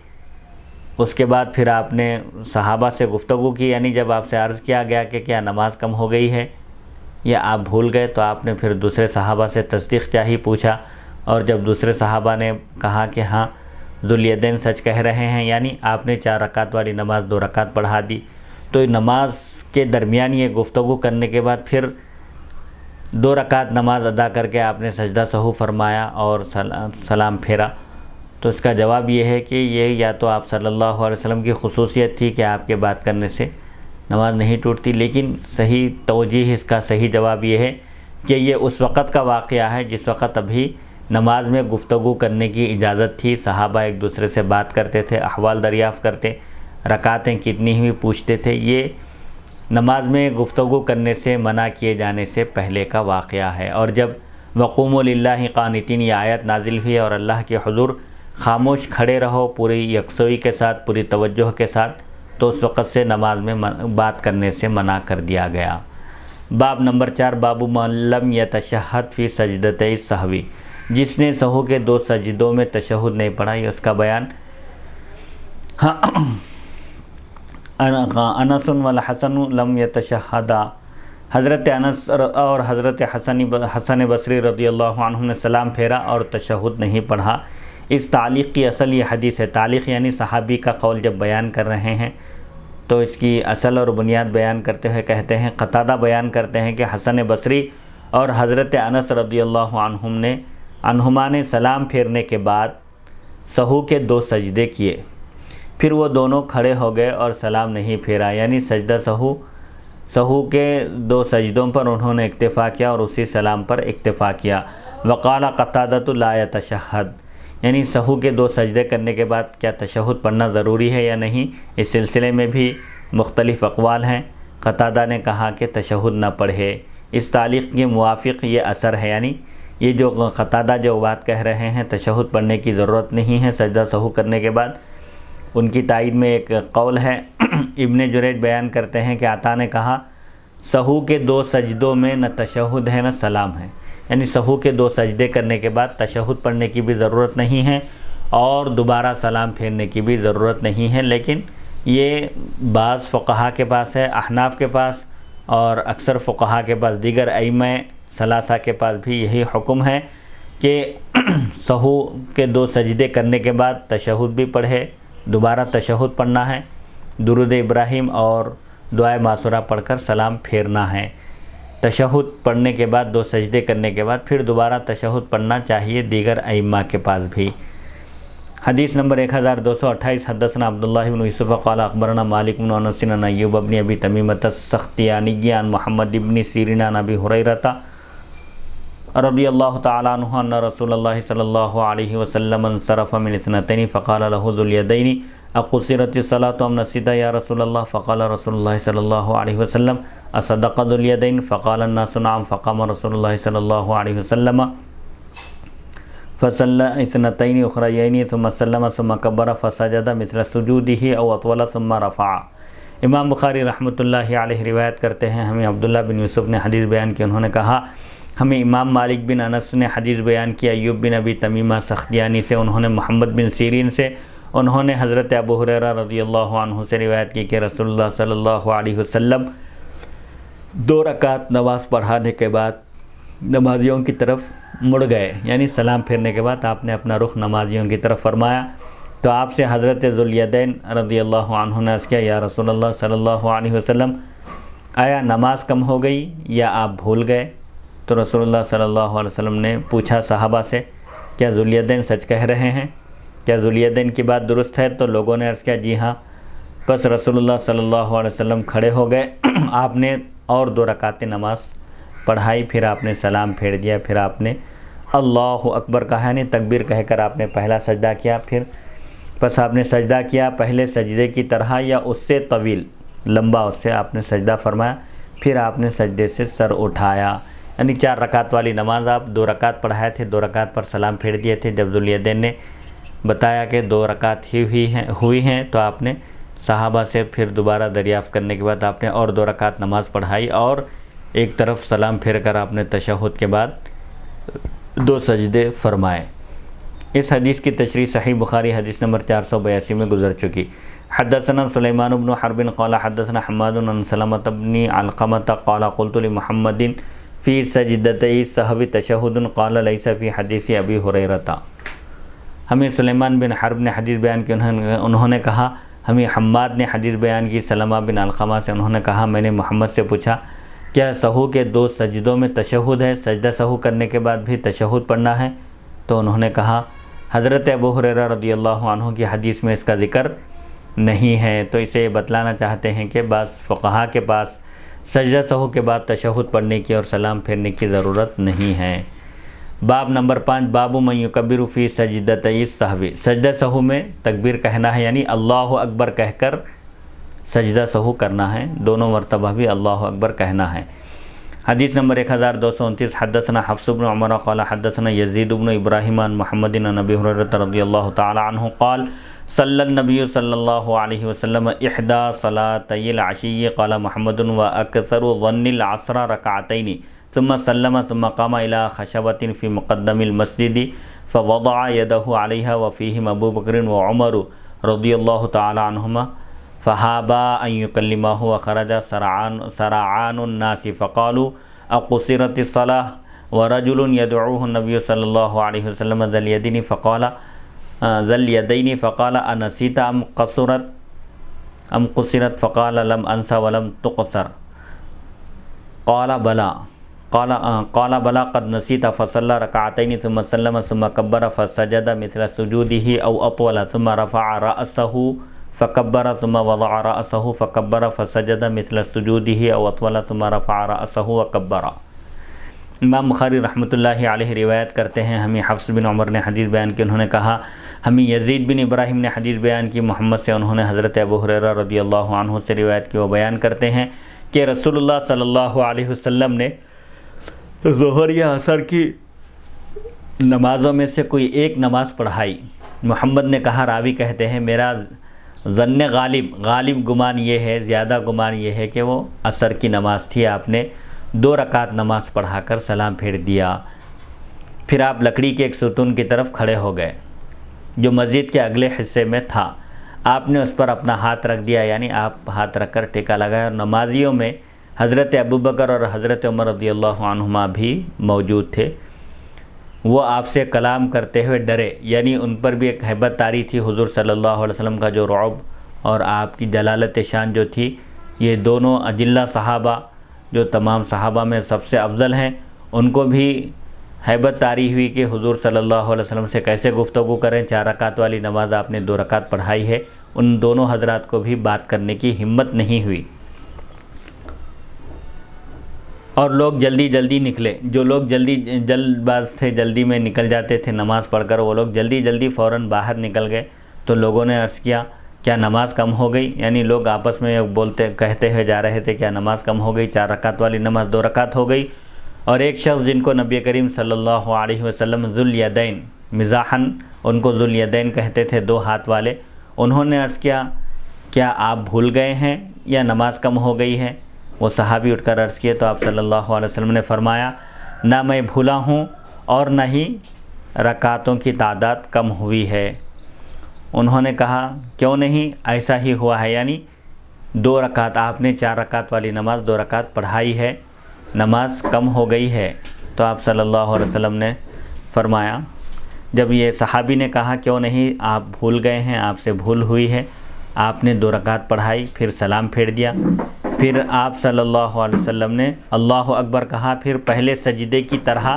اس کے بعد پھر آپ نے صحابہ سے گفتگو کی، یعنی جب آپ سے عرض کیا گیا کہ کیا نماز کم ہو گئی ہے یا آپ بھول گئے تو آپ نے پھر دوسرے صحابہ سے تصدیق چاہی، پوچھا، اور جب دوسرے صحابہ نے کہا کہ ہاں ذوالیدین سچ کہہ رہے ہیں، یعنی آپ نے 4 رکعت والی نماز 2 رکعت پڑھا دی، تو نماز کے درمیان یہ گفتگو کرنے کے بعد پھر 2 رکعت نماز ادا کر کے آپ نے سجدہ سہو فرمایا اور سلام پھیرا، تو اس کا جواب یہ ہے کہ یہ یا تو آپ صلی اللہ علیہ وسلم کی خصوصیت تھی کہ آپ کے بات کرنے سے نماز نہیں ٹوٹتی، لیکن صحیح توجیہ، اس کا صحیح جواب یہ ہے کہ یہ اس وقت کا واقعہ ہے جس وقت ابھی نماز میں گفتگو کرنے کی اجازت تھی، صحابہ ایک دوسرے سے بات کرتے تھے، احوال دریافت کرتے، رکعتیں کتنی ہوئی پوچھتے تھے، یہ نماز میں گفتگو کرنے سے منع کیے جانے سے پہلے کا واقعہ ہے۔ اور جب وقوموا للہ قانتین یہ آیت نازل ہوئی اور اللہ کے حضور خاموش کھڑے رہو پوری یکسوئی کے ساتھ، پوری توجہ کے ساتھ، تو اس وقت سے نماز میں بات کرنے سے منع کر دیا گیا۔ باب نمبر 4، باب من لم یتشہد فی سجدتي السہو، جس نے سہو کے 2 سجدوں میں تشہد نہیں پڑھا، یہ اس کا بیان۔ انس والحسن لم یتشہدا، حضرت انس اور حضرت حسن بصری رضی اللہ عنہ نے سلام پھیرا اور تشہد نہیں پڑھا۔ اس تعلیق کی اصل یہ حدیث ہے، تعلیق یعنی صحابی کا قول جب بیان کر رہے ہیں تو اس کی اصل اور بنیاد بیان کرتے ہوئے کہتے ہیں، قتادہ بیان کرتے ہیں کہ حسن بصری اور حضرت انس رضی اللہ عنہما نے سلام پھیرنے کے بعد سہو کے 2 سجدے کیے، پھر وہ دونوں کھڑے ہو گئے اور سلام نہیں پھیرا، یعنی سجدہ سہو کے 2 سجدوں پر انہوں نے اکتفا کیا اور اسی سلام پر اکتفا کیا۔ وقال قتادہ لا یتشہد، یعنی سہو کے 2 سجدے کرنے کے بعد کیا تشہد پڑھنا ضروری ہے یا نہیں، اس سلسلے میں بھی مختلف اقوال ہیں۔ قتادہ نے کہا کہ تشہد نہ پڑھے، اس تعلیق کے موافق یہ اثر ہے، یعنی یہ جو قتادہ جو بات کہہ رہے ہیں تشہد پڑھنے کی ضرورت نہیں ہے سجدہ سہو کرنے کے بعد، ان کی تائید میں ایک قول ہے۔ ابن جریج بیان کرتے ہیں کہ عطا نے کہا سہو کے 2 سجدوں میں نہ تشہد ہے نہ سلام ہے، یعنی سہو کے 2 سجدے کرنے کے بعد تشہد پڑھنے کی بھی ضرورت نہیں ہے اور دوبارہ سلام پھیرنے کی بھی ضرورت نہیں ہے، لیکن یہ بعض فقہا کے پاس ہے، احناف کے پاس اور اکثر فقہا کے پاس، دیگر ائمہ ثلاثہ کے پاس بھی یہی حکم ہے کہ سہو کے 2 سجدے کرنے کے بعد تشہد بھی پڑھے، دوبارہ تشہد پڑھنا ہے، درود ابراہیم اور دعائے معصورہ پڑھ کر سلام پھیرنا ہے۔ تشہد پڑھنے کے بعد 2 سجدے کرنے کے بعد پھر دوبارہ تشہد پڑھنا چاہیے دیگر ائمہ کے پاس بھی۔ حدیث نمبر 1228 حدثنا عبداللہ بن یوسف قال اخبرنا مالک بن انس عن ایوب بن ابی تمیمۃ السختیانی عن محمد بن سیرین عن ابی ہریرہ رضی اللہ تعالی عنہ ان رسول اللہ صلی اللہ علیہ وسلم انصرف من اثنتین فقال له ذو الیدین اقصرت الصلاۃ ام نسیت یا رسول اللہ فقال رسول اللہ صلی اللہ علیہ وسلم اصدق ذو الیدین فقال الناس نعم فقام رسول اللہ صلی اللہ علیہ وسلم فصلى اثنتين اخريين ثم سلم ثم كبر فسجد مثل سجوده او اطول ثم رفع۔ امام بخاری رحمۃ اللہ علیہ روایت کرتے ہیں، ہمیں عبداللہ بن یوسف نے حدیث بیان کی، انہوں نے کہا ہمیں امام مالک بن انس نے حدیث بیان کی ایوب بن ابی تمیمہ سختیانی سے، انہوں نے محمد بن سیرین سے، انہوں نے حضرت ابو ہریرہ رضی اللہ عنہ سے روایت کی کہ رسول اللہ صلی اللہ علیہ وسلم 2 رکعت نماز پڑھانے کے بعد نمازیوں کی طرف مڑ گئے، یعنی سلام پھیرنے کے بعد آپ نے اپنا رخ نمازیوں کی طرف فرمایا تو آپ سے حضرت ذو الیدین رضی اللہ عنہ نے عرض کیا یا رسول اللہ صلی اللہ علیہ وسلم آیا نماز کم ہو گئی یا آپ بھول گئے؟ تو رسول اللہ صلی اللہ علیہ وسلم نے پوچھا صحابہ سے کیا ذو الیدین سچ کہہ رہے ہیں، کیا ذو الیدین کی بات درست ہے؟ تو لوگوں نے عرض کیا جی ہاں۔ بس رسول اللہ صلی اللہ علیہ وسلم کھڑے ہو گئے، آپ نے اور 2 رکعت نماز پڑھائی، پھر آپ نے سلام پھیر دیا، پھر آپ نے اللہ اکبر کہا، یعنی تکبیر کہہ کر آپ نے پہلا سجدہ کیا، پھر بس آپ نے سجدہ کیا پہلے سجدے کی طرح یا اس سے طویل لمبا، اس سے آپ نے سجدہ فرمایا، پھر آپ نے سجدے سے سر اٹھایا، یعنی 4 رکعت والی نماز آپ 2 رکعت پڑھائے تھے، 2 رکعت پر سلام پھیر دیے تھے۔ جب ذو الیدین نے بتایا کہ 2 رکعت ہی ہوئی ہیں تو آپ نے صحابہ سے پھر دوبارہ دریافت کرنے کے بعد آپ نے اور 2 رکعت نماز پڑھائی اور ایک طرف سلام پھیر کر آپ نے تشہد کے بعد 2 سجدے فرمائے۔ اس حدیث کی تشریح صحیح بخاری حدیث نمبر 482 میں گزر چکی۔ حدثنا سلیمان بن حرب قال حدثنا حماد عن سلمة بن علقمة قال قلت لمحمد فی سجدتي السهو تشہد قال ليس فی حدیث ابی ہریرہ۔ ہمیں سلیمان بن حرب نے حدیث بیان کی، انہوں نے کہا ہمیں حماد نے حدیث بیان کی سلمہ بن علقمہ سے، انہوں نے کہا میں نے محمد سے پوچھا کیا سہو کے 2 سجدوں میں تشہد ہے، سجدہ سہو کرنے کے بعد بھی تشہد پڑھنا ہے؟ تو انہوں نے کہا حضرت ابو ہریرہ رضی اللہ عنہ کی حدیث میں اس کا ذکر نہیں ہے، تو اسے یہ بتلانا چاہتے ہیں کہ بعض فقہا کے پاس سجدہ سہو کے بعد تشہد پڑھنے کی اور سلام پھیرنے کی ضرورت نہیں ہے۔ باب نمبر 5 باب من یکبر فی سجدتي السہو، سجدہ سہو میں تکبیر کہنا ہے، یعنی اللہ اکبر کہہ کر سجدہ سہو کرنا ہے، دونوں مرتبہ بھی اللہ اکبر کہنا ہے۔ حدیث نمبر 1229 حدثنا حفص بن عمر قال حدثنا یزید بن ابراہیم عن محمد عن ابی ہریرہ رضی اللہ تعالی عنہ قال صلی النبی صلی اللہ علیہ وسلم احدى صلاتي العشی قال محمد واکثر ظن العصر رکعتین ثم سلم ثم قام الى خشبة في مقدم المسجد فوضع يده عليها وفيهم ابو بکر وعمر رضی اللہ تعالی عنہما فہابا ان یکلمہ وخرج سرعان الناس فقالوا اقصرت الصلاة ورجل يدعوه النبي صلی اللہ علیہ وسلم ذا الیدین فقال انسیت ام قصرت فقال لم انس ولم تقصر قال بلا قد نسیت فصلى ركعتين ثم سلم ثم كبر فسجد مثل سجوده او اطول ثم رفع رأسه فكبر ثم وضع رأسه فكبر فسجد مثل سجوده او اطول ثم رفع رأسه وكبر۔ امام بخاری رحمۃ اللہ علیہ روایت کرتے ہیں، ہمیں حفص بن عمر نے حدیث بیان کی، انہوں نے کہا ہمیں یزید بن ابراہیم نے حدیث بیان کی محمد سے، انہوں نے حضرت ابو ہریرہ رضی اللہ عنہ سے روایت کی، وہ بیان کرتے ہیں کہ رسول اللہ صلی اللہ علیہ وسلم نے ظہر یا عصر کی نمازوں میں سے کوئی ایک نماز پڑھائی۔ محمد نے کہا، راوی کہتے ہیں میرا ظن غالب گمان یہ ہے، زیادہ گمان یہ ہے کہ وہ عصر کی نماز تھی، آپ نے 2 رکعت نماز پڑھا کر سلام پھیر دیا، پھر آپ لکڑی کے ایک ستون کی طرف کھڑے ہو گئے جو مسجد کے اگلے حصے میں تھا، آپ نے اس پر اپنا ہاتھ رکھ دیا، یعنی آپ ہاتھ رکھ کر ٹیکا لگایا اور نمازیوں میں حضرت ابوبکر اور حضرت عمر رضی اللہ عنہما بھی موجود تھے۔ وہ آپ سے کلام کرتے ہوئے ڈرے، یعنی ان پر بھی ایک ہیبت طاری تھی حضور صلی اللہ علیہ وسلم کا جو رعب اور آپ کی جلالت شان جو تھی۔ یہ دونوں اجلہ صحابہ جو تمام صحابہ میں سب سے افضل ہیں، ان کو بھی ہیبت طاری ہوئی کہ حضور صلی اللہ علیہ وسلم سے کیسے گفتگو کریں۔ 4 رکعت والی نماز آپ نے 2 رکعت پڑھائی ہے، ان دونوں حضرات کو بھی بات کرنے کی ہمت نہیں ہوئی، اور لوگ جلدی جلدی نکلے۔ جو لوگ جلد باز تھے، جلدی میں نکل جاتے تھے نماز پڑھ کر، وہ لوگ جلدی فوراً باہر نکل گئے۔ تو لوگوں نے عرض کیا کیا نماز کم ہو گئی؟ یعنی لوگ آپس میں کہتے ہوئے جا رہے تھے کیا نماز کم ہو گئی، 4 رکعت والی نماز 2 رکعت ہو گئی۔ اور ایک شخص جن کو نبی کریم صلی اللہ علیہ وسلم ذوالیدین، مزاحاً ان کو ذوالیدین کہتے تھے، 2 ہاتھ والے، انہوں نے عرض کیا کیا آپ بھول گئے ہیں یا نماز کم ہو گئی ہے؟ وہ صحابی اٹھ کر عرض کیے تو آپ صلی اللہ علیہ وسلم نے فرمایا نہ میں بھولا ہوں اور نہ ہی رکعتوں کی تعداد کم ہوئی ہے۔ انہوں نے کہا کیوں نہیں، ایسا ہی ہوا ہے، یعنی 2 رکعت آپ نے 4 رکعت والی نماز 2 رکعت پڑھائی ہے، نماز کم ہو گئی ہے۔ تو آپ صلی اللہ علیہ وسلم نے فرمایا، جب یہ صحابی نے کہا کیوں نہیں، آپ بھول گئے ہیں، آپ سے بھول ہوئی ہے، آپ نے 2 رکعت پڑھائی، پھر سلام پھیر دیا، پھر آپ صلی اللہ علیہ وسلم نے اللہ اکبر کہا، پھر پہلے سجدے کی طرح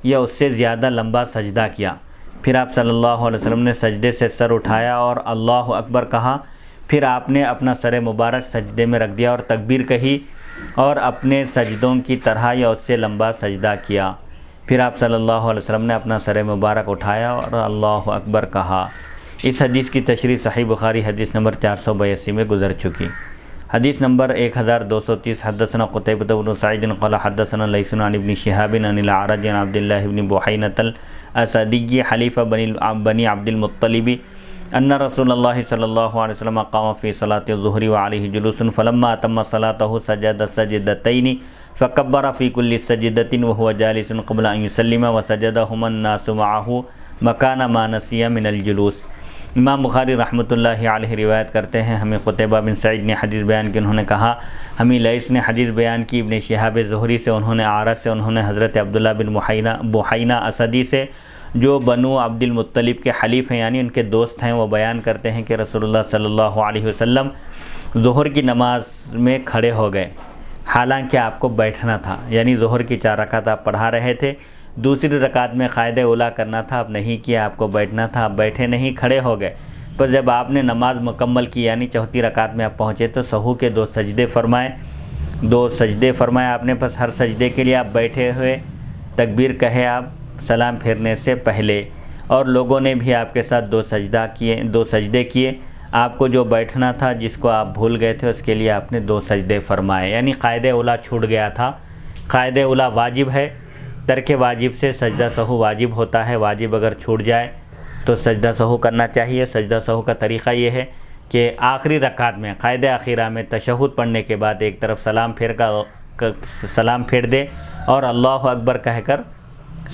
یا اس سے زیادہ لمبا سجدہ کیا، پھر آپ صلی اللہ علیہ وسلم نے سجدے سے سر اٹھایا اور اللہ اکبر کہا، پھر آپ نے اپنا سر مبارک سجدے میں رکھ دیا اور تکبیر کہی اور اپنے سجدوں کی طرح یا اس سے لمبا سجدہ کیا، پھر آپ صلی اللہ علیہ وسلم نے اپنا سر مبارک اٹھایا اور اللہ اکبر کہا۔ اس حدیث کی تشریح صحیح بخاری حدیث نمبر 482 میں گزر چکی۔ حدیث نمبر 1230 حدثنا قتيبة بن سعيد قال حدثنا ليث عن ابن شهاب عن الأعرج عن عبد الله بن بحينة الأسدي حليف بني عبد المطلب أن رسول الله صلى الله عليه وسلم قام في صلاة الظهر وعليه جلوس فلما أتم صلاته سجد سجدتين فكبر في كل سجدة وهو جالس قبل أن يسلم وسجدهما الناس معه مكان ما نسي من الجلوس۔ امام بخاری رحمۃ اللہ علیہ روایت کرتے ہیں، ہمیں قتیبہ بن سعید نے حدیث بیان کی، انہوں نے کہا ہمیں لیث نے حدیث بیان کی ابن شہاب زہری سے، انہوں نے اعرج سے، انہوں نے حضرت عبداللہ بن بحینہ اسدی سے جو بنو عبد المطلب کے حلیف ہیں، یعنی ان کے دوست ہیں، وہ بیان کرتے ہیں کہ رسول اللہ صلی اللہ علیہ وسلم ظہر کی نماز میں کھڑے ہو گئے، حالانکہ آپ کو بیٹھنا تھا، یعنی ظہر کی 4 رکعت آپ پڑھا رہے تھے، دوسری رکعت میں قائد اولا کرنا تھا، آپ نہیں کیا، آپ کو بیٹھنا تھا، آپ بیٹھے نہیں، کھڑے ہو گئے۔ پر جب آپ نے نماز مکمل کی، یعنی 4تھی رکعت میں آپ پہنچے تو سہو کے 2 سجدے فرمائے، 2 سجدے فرمائے آپ نے، بس ہر سجدے کے لیے آپ بیٹھے ہوئے تکبیر کہے آپ سلام پھیرنے سے پہلے، اور لوگوں نے بھی آپ کے ساتھ 2 سجدے کیے، آپ کو جو بیٹھنا تھا جس کو آپ بھول گئے تھے اس کے لیے آپ نے 2 سجدے فرمائے، یعنی قائد اولا چھوٹ گیا تھا۔ قائد اولا واجب ہے، ترک واجب سے سجدہ سہو واجب ہوتا ہے، واجب اگر چھوٹ جائے تو سجدہ سہو کرنا چاہیے۔ سجدہ سہو کا طریقہ یہ ہے کہ آخری رکعت میں قائد اخیرہ میں تشہد پڑھنے کے بعد ایک طرف سلام پھیر دے اور اللہ اکبر کہہ کر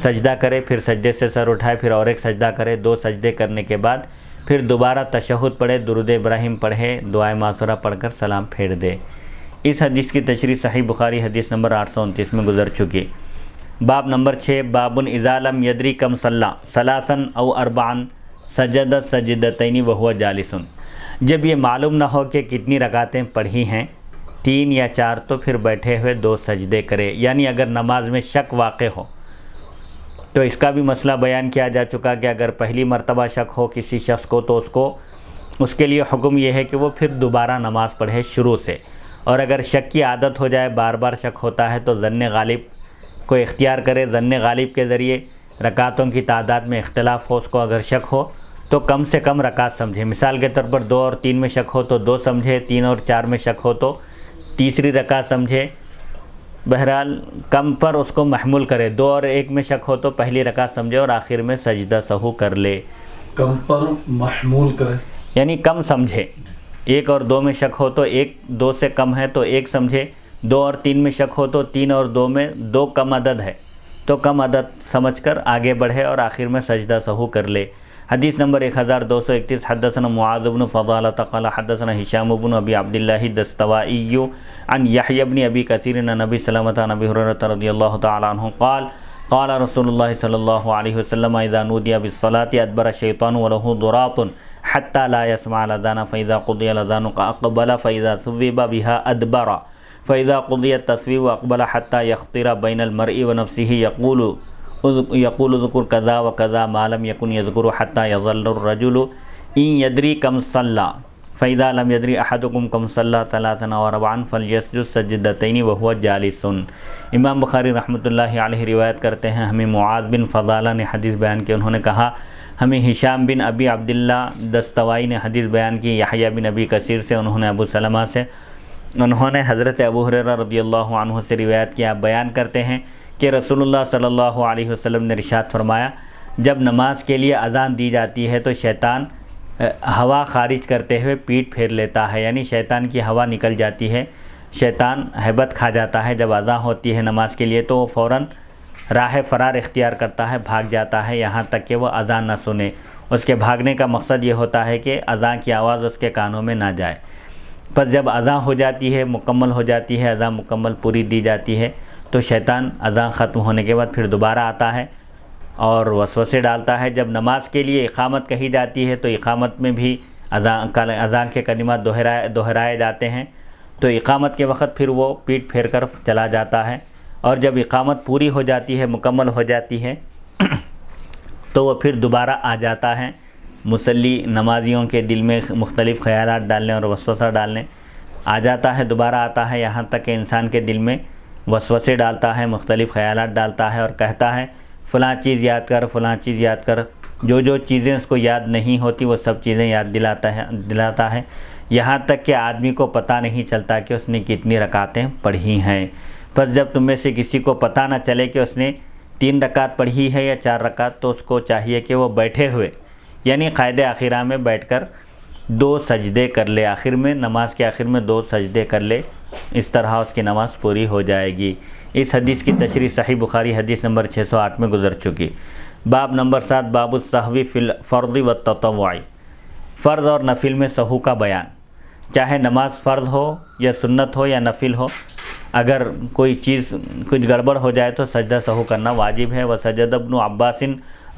سجدہ کرے، پھر سجدے سے سر اٹھائے، پھر اور ایک سجدہ کرے، 2 سجدے کرنے کے بعد پھر دوبارہ تشہد پڑھے، درود ابراہیم پڑھے، دعائے معصورہ پڑھ کر سلام پھیر دے۔ اس حدیث کی تشریح صحیح بخاری حدیث نمبر 829 میں گزر چکی۔ باب نمبر 6 باب اذا لم یدری کم صلی ثلاثا او اربعا سجد سجدتین وہو جالس، جب یہ معلوم نہ ہو کہ کتنی رکعتیں پڑھی ہیں، 3 یا 4، تو پھر بیٹھے ہوئے 2 سجدے کرے، یعنی اگر نماز میں شک واقع ہو تو اس کا بھی مسئلہ بیان کیا جا چکا کہ اگر پہلی مرتبہ شک ہو کسی شخص کو تو اس کے لیے حکم یہ ہے کہ وہ پھر دوبارہ نماز پڑھے شروع سے، اور اگر شک کی عادت ہو جائے، بار بار شک ہوتا ہے، تو ظن غالب کو اختیار کرے، ظن غالب کے ذریعے رکعتوں کی تعداد میں اختلاف ہو، اس کو اگر شک ہو تو کم سے کم رکعت سمجھے، مثال کے طور پر 2 اور 3 میں شک ہو تو 2 سمجھے، 3 اور 4 میں شک ہو تو تیسری رکعت سمجھے، بہرحال کم پر اس کو محمول کرے، 2 اور 1 میں شک ہو تو پہلی رکعت سمجھے اور آخر میں سجدہ سہو کر لے۔ کم پر محمول کرے یعنی کم سمجھے، 1 اور 2 میں شک ہو تو 1، 2 سے کم ہے تو 1 سمجھے، 2 اور 3 میں شک ہو تو 3 اور 2 میں 2 کم عدد ہے تو کم عدد سمجھ کر آگے بڑھے اور آخر میں سجدہ سہو کر لے۔ حدیث نمبر 1231 حدثنا معاذ بن فضالة قال حدثنا هشام بن ابی عبد الله الدستوائي عن يحيى بن ابي كثير عن ابي سلمة عن ابي هريرة رضي الله تعالى عنه قال قال رسول الله صلى الله عليه وسلم اذا نودي بالصلاة ادبر الشيطان وله ضراط حتى لا يسمع الاذان فاذا قضي الاذان اقبل فاذا ثوب بها ادبر فاذا قضي التثويب اقبل حتى يخطر بين المرء ونفسه يقول ذكر كذا وكذا ما لم يكن يذكر حتى يظل الرجل إن يدري كم صلى فإذا لم يدري أحدكم كم صلى ثلاثا أو أربعا فليسجد سجدتين وهو جالس۔ امام بخاری رحمۃ اللہ علیہ روایت کرتے ہیں ہمیں معاذ بن فضالہ نے حدیث بیان کی، انہوں نے کہا ہمیں ہشام بن ابی عبداللہ دستوائی نے حدیث بیان کی یحییٰ بن ابی کثیر سے، انہوں نے ابو سلمہ سے، انہوں نے حضرت ابو ہریرہ رضی اللہ عنہ سے روایت کیا۔ بیان کرتے ہیں کہ رسول اللہ صلی اللہ علیہ وسلم نے ارشاد فرمایا جب نماز کے لیے اذان دی جاتی ہے تو شیطان ہوا خارج کرتے ہوئے پیٹ پھیر لیتا ہے، یعنی شیطان کی ہوا نکل جاتی ہے، شیطان ہیبت کھا جاتا ہے۔ جب اذان ہوتی ہے نماز کے لیے تو وہ فوراً راہ فرار اختیار کرتا ہے، بھاگ جاتا ہے یہاں تک کہ وہ اذان نہ سنے۔ اس کے بھاگنے کا مقصد یہ ہوتا ہے کہ اذان کی آواز اس کے کانوں میں نہ جائے۔ پس جب اذان ہو جاتی ہے، مکمل ہو جاتی ہے، اذان مکمل پوری دی جاتی ہے تو شیطان اذان ختم ہونے کے بعد پھر دوبارہ آتا ہے اور وسوسے ڈالتا ہے۔ جب نماز کے لیے اقامت کہی جاتی ہے تو اقامت میں بھی اذان کے کلمات دہرائے جاتے ہیں، تو اقامت کے وقت پھر وہ پیٹ پھیر کر چلا جاتا ہے، اور جب اقامت پوری ہو جاتی ہے، مکمل ہو جاتی ہے تو وہ پھر دوبارہ آ جاتا ہے۔ مصلی نمازیوں کے دل میں مختلف خیالات ڈالنے اور وسوسہ ڈالنے آ جاتا ہے، دوبارہ آتا ہے یہاں تک کہ انسان کے دل میں وسوسے ڈالتا ہے، مختلف خیالات ڈالتا ہے اور کہتا ہے فلاں چیز یاد کر، فلاں چیز یاد کر۔ جو چیزیں اس کو یاد نہیں ہوتی وہ سب چیزیں یاد دلاتا ہے، یہاں تک کہ آدمی کو پتہ نہیں چلتا کہ اس نے کتنی رکعتیں پڑھی ہیں۔ پس جب تم میں سے کسی کو پتہ نہ چلے کہ اس نے 3 رکعت پڑھی ہے یا 4 رکعت، تو اس کو چاہیے کہ وہ بیٹھے ہوئے یعنی قائد آخرہ میں بیٹھ کر 2 سجدے کر لے، آخر میں نماز کے آخر میں 2 سجدے کر لے، اس طرح اس کی نماز پوری ہو جائے گی۔ اس حدیث کی تشریح صحیح بخاری حدیث نمبر 608 میں گزر چکی۔ باب نمبر 7 باب السہو فی الفرض والتطوع، فرض اور نفل میں سہو کا بیان۔ چاہے نماز فرض ہو یا سنت ہو یا نفل ہو، اگر کوئی چیز کچھ گڑبڑ ہو جائے تو سجدہ سہو کرنا واجب ہے۔ وسجد ابن عباس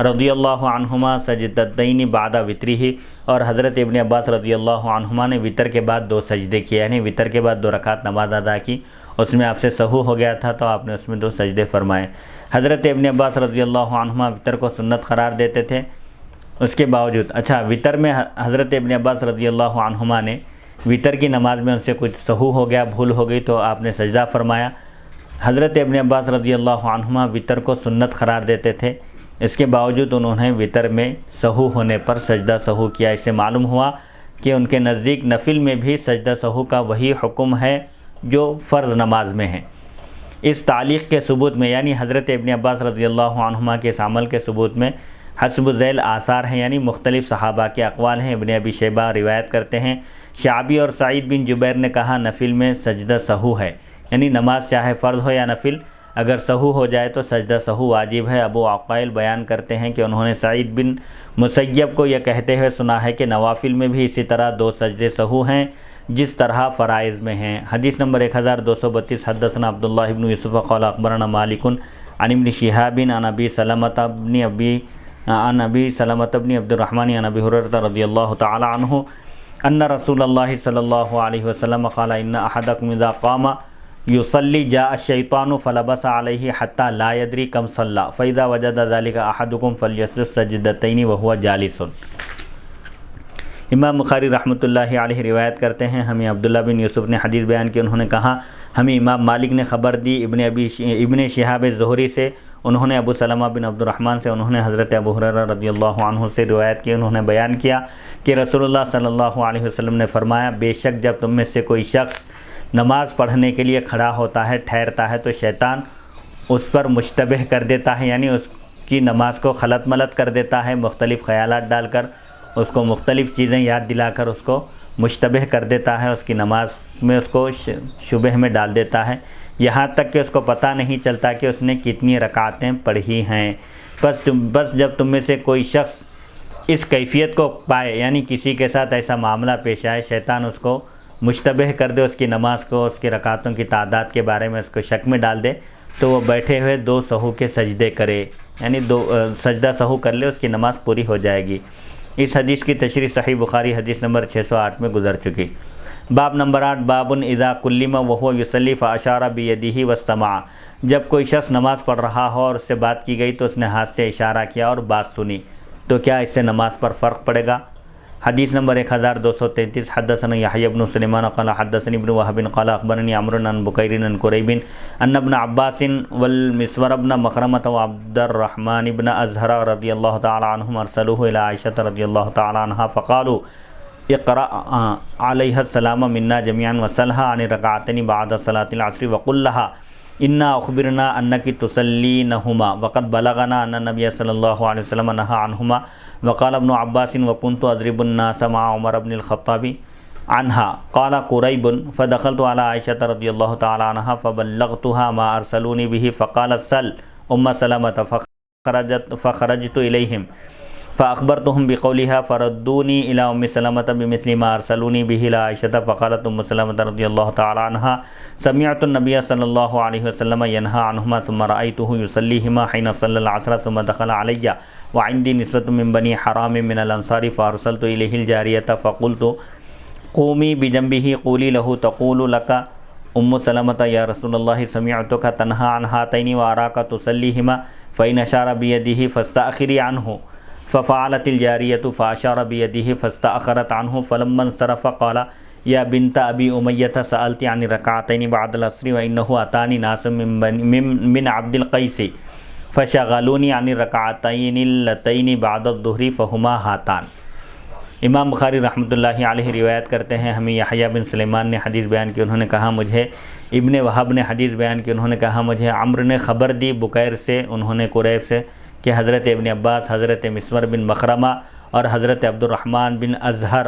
رضی اللہ عنہما سجدتین بعد وترہ، اور حضرت ابن عباس رضی اللہ عنہما نے وطر کے بعد 2 سجدے کیے، یعنی وطر کے بعد 2 رکعت نماز ادا کی، اس میں آپ سے سہو ہو گیا تھا تو آپ نے اس میں 2 سجدے فرمائے۔ حضرت ابن عباس رضی اللہ عنہما وطر کو سنت قرار دیتے تھے، اس کے باوجود وطر میں حضرت ابن عباس رضی اللہ عنہما نے وطر کی نماز میں ان سے کچھ سہو ہو گیا، بھول ہو گئی تو آپ نے سجدہ فرمایا۔ حضرت ابن عباس رضی اللہ عنہما وطر کو سنت قرار دیتے تھے، اس کے باوجود انہوں نے وطر میں سہو ہونے پر سجدہ سہو کیا۔ اس سے معلوم ہوا کہ ان کے نزدیک نفل میں بھی سجدہ سہو کا وہی حکم ہے جو فرض نماز میں ہے۔ اس تعلیق کے ثبوت میں یعنی حضرت ابن عباس رضی اللہ عنہما کے اس عمل کے ثبوت میں حسب ذیل آثار ہیں، یعنی مختلف صحابہ کے اقوال ہیں۔ ابن ابی شیبہ روایت کرتے ہیں شعبی اور سعید بن جبیر نے کہا نفل میں سجدہ سہو ہے، یعنی نماز چاہے فرض ہو یا نفل، اگر سہو ہو جائے تو سجدہ سہو واجب ہے۔ ابو عقائل بیان کرتے ہیں کہ انہوں نے سعید بن مسیب کو یہ کہتے ہوئے سنا ہے کہ نوافل میں بھی اسی طرح 2 سجدے سہو ہیں جس طرح فرائض میں ہیں۔ حدیث نمبر 1232 حدثنا عبداللہ بن یوسف قال اخبرنا مالک عن ابن شہاب عن ابی سلمۃ بن عبد الرحمن عن ابی ہریرہ رضی اللہ تعالی عنہ ان رسول اللہ صلی اللہ علیہ وسلم قال ان احدکم اذا قام یصلی جاء الشیطان فلبس علیہ حتی لا یدری کم صلی فاذا وجد ذلک احدکم فلیسجد سجدتین وهو جالس۔ امام بخاری رحمۃ اللہ علیہ روایت کرتے ہیں ہمیں عبداللہ بن یوسف نے حدیث بیان کی، انہوں نے کہا ہمیں امام مالک نے خبر دی ابن شہاب زہری سے، انہوں نے ابو سلمہ بن عبد الرحمن سے، انہوں نے حضرت ابو ہریرہ رضی اللہ عنہ سے روایت کی، انہوں نے بیان کیا کہ رسول اللہ صلی اللہ علیہ وسلم نے فرمایا بے شک جب تم میں سے کوئی شخص نماز پڑھنے کے لیے کھڑا ہوتا ہے، ٹھہرتا ہے، تو شیطان اس پر مشتبہ کر دیتا ہے، یعنی اس کی نماز کو خلط ملط کر دیتا ہے، مختلف خیالات ڈال کر اس کو مختلف چیزیں یاد دلا کر اس کو مشتبہ کر دیتا ہے، اس کی نماز میں اس کو شبہ میں ڈال دیتا ہے، یہاں تک کہ اس کو پتہ نہیں چلتا کہ اس نے کتنی رکعتیں پڑھی ہیں۔ بس جب تم میں سے کوئی شخص اس کیفیت کو پائے، یعنی کسی کے ساتھ ایسا معاملہ پیش آئے، شیطان اس کو مشتبہ کر دے، اس کی نماز کو، اس کی رکعتوں کی تعداد کے بارے میں اس کو شک میں ڈال دے، تو وہ بیٹھے ہوئے 2 سہو کے سجدے کرے، یعنی سجدہ سہو کر لے، اس کی نماز پوری ہو جائے گی۔ اس حدیث کی تشریح صحیح بخاری حدیث نمبر 608 میں گزر چکی۔ باب نمبر 8، باب اذا کلم وهو یصلی فاشار بیدہ واستمع، جب کوئی شخص نماز پڑھ رہا ہو اور اس سے بات کی گئی تو اس نے ہاتھ سے اشارہ کیا اور بات سنی، تو کیا اس سے نماز پر فرق پڑے گا؟ حدیث نمبر 1233، حدثنا یحیی بن سلیمان قال حدثنی ابن وہب قال اخبرنی عمرو عن بکیر عن قریب ان ابن عباس والمسور بن مخرمة وعبد الرحمن بن ازہر رضی اللہ تعالی عنہم ارسلوه الى عائشة رضی اللہ تعالی عنہا فقالوا اقرأ علیہ السلام منا جميعا وسلها عن رکعتين بعد صلاة العصر وقل لها انا اخبرنا انك تصلينهما وقد بلغنا ان النبي صلی اللہ علیہ وسلم نهى عنهما وقال ابن عباس وكنت اضرب الناس مع عمر بن الخطاب عنها قال قريب فدخلت على عائشة رضي الله تعالى عنها فبلغتها ما ارسلوني به فقالت سل ام سلمة فخرجت اليهم فاخبرتهم بقولها فردوني الى ام سلمة بمثل ما ارسلوني به الى عائشة فقالت ام سلمة رضي الله تعالى عنها سمعت النبي صلى الله عليه وسلم ينهى عنهما ثم رايته يصليهما حين صلى العصر ثم دخل علي وعندي نسبة من بني حرام من الانصار فارسلت اليه الجارية فقلت قومي بجنبه قولي له تقول لك ام سلمة يا رسول الله سمعتك تنهى عن هاتين واراك تصليهما فإن اشار بيده فاستأخري عنه ففعلت الجارية فأشار بيده فاستأخرت عنه فلما انصرف قال يا بنت أبي أمية سألت عن ركعتين بعد العصر وإنه أتاني ناس من عبد القيس فشغلوني عن الركعتين اللتين بعد الظهر فهما هاتان۔ امام بخاری رحمۃ اللہ علیہ روایت کرتے ہیں، ہمیں یحییٰ بن سلیمان نے حدیث بیان کی، انہوں نے کہا مجھے ابن وہب نے حدیث بیان کی، انہوں نے کہا مجھے عمرو نے خبر دی بکیر سے، انہوں نے قریب سے، کہ حضرت ابن عباس، حضرت مسور بن مخرمہ اور حضرت عبد الرحمن بن ازہر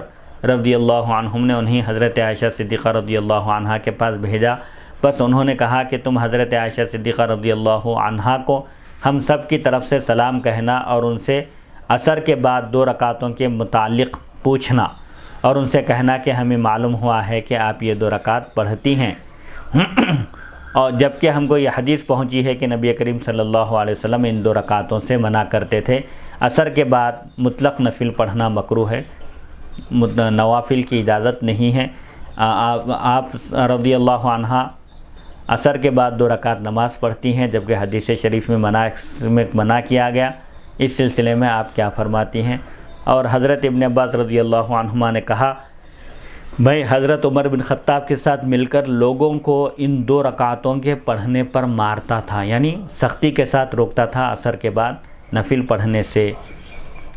رضی اللہ عنہم نے انہیں حضرت عائشہ صدیقہ رضی اللہ عنہا کے پاس بھیجا، بس انہوں نے کہا کہ تم حضرت عائشہ صدیقہ رضی اللہ عنہا کو ہم سب کی طرف سے سلام کہنا اور ان سے عصر کے بعد 2 رکعتوں کے متعلق پوچھنا، اور ان سے کہنا کہ ہمیں معلوم ہوا ہے کہ آپ یہ 2 رکعت پڑھتی ہیں۔ اور جبکہ ہم کو یہ حدیث پہنچی ہے کہ نبی کریم صلی اللہ علیہ وسلم ان 2 رکعتوں سے منع کرتے تھے۔ عصر کے بعد مطلق نفل پڑھنا مکروہ ہے، نوافل کی اجازت نہیں ہے۔ آپ رضی اللہ عنہ عصر کے بعد 2 رکعت نماز پڑھتی ہیں، جبکہ حدیث شریف میں منع کیا گیا۔ اس سلسلے میں آپ کیا فرماتی ہیں؟ اور حضرت ابن عباس رضی اللہ عنہما نے کہا میں حضرت عمر بن خطاب کے ساتھ مل کر لوگوں کو ان 2 رکعتوں کے پڑھنے پر مارتا تھا، یعنی سختی کے ساتھ روکتا تھا عصر کے بعد نفل پڑھنے سے۔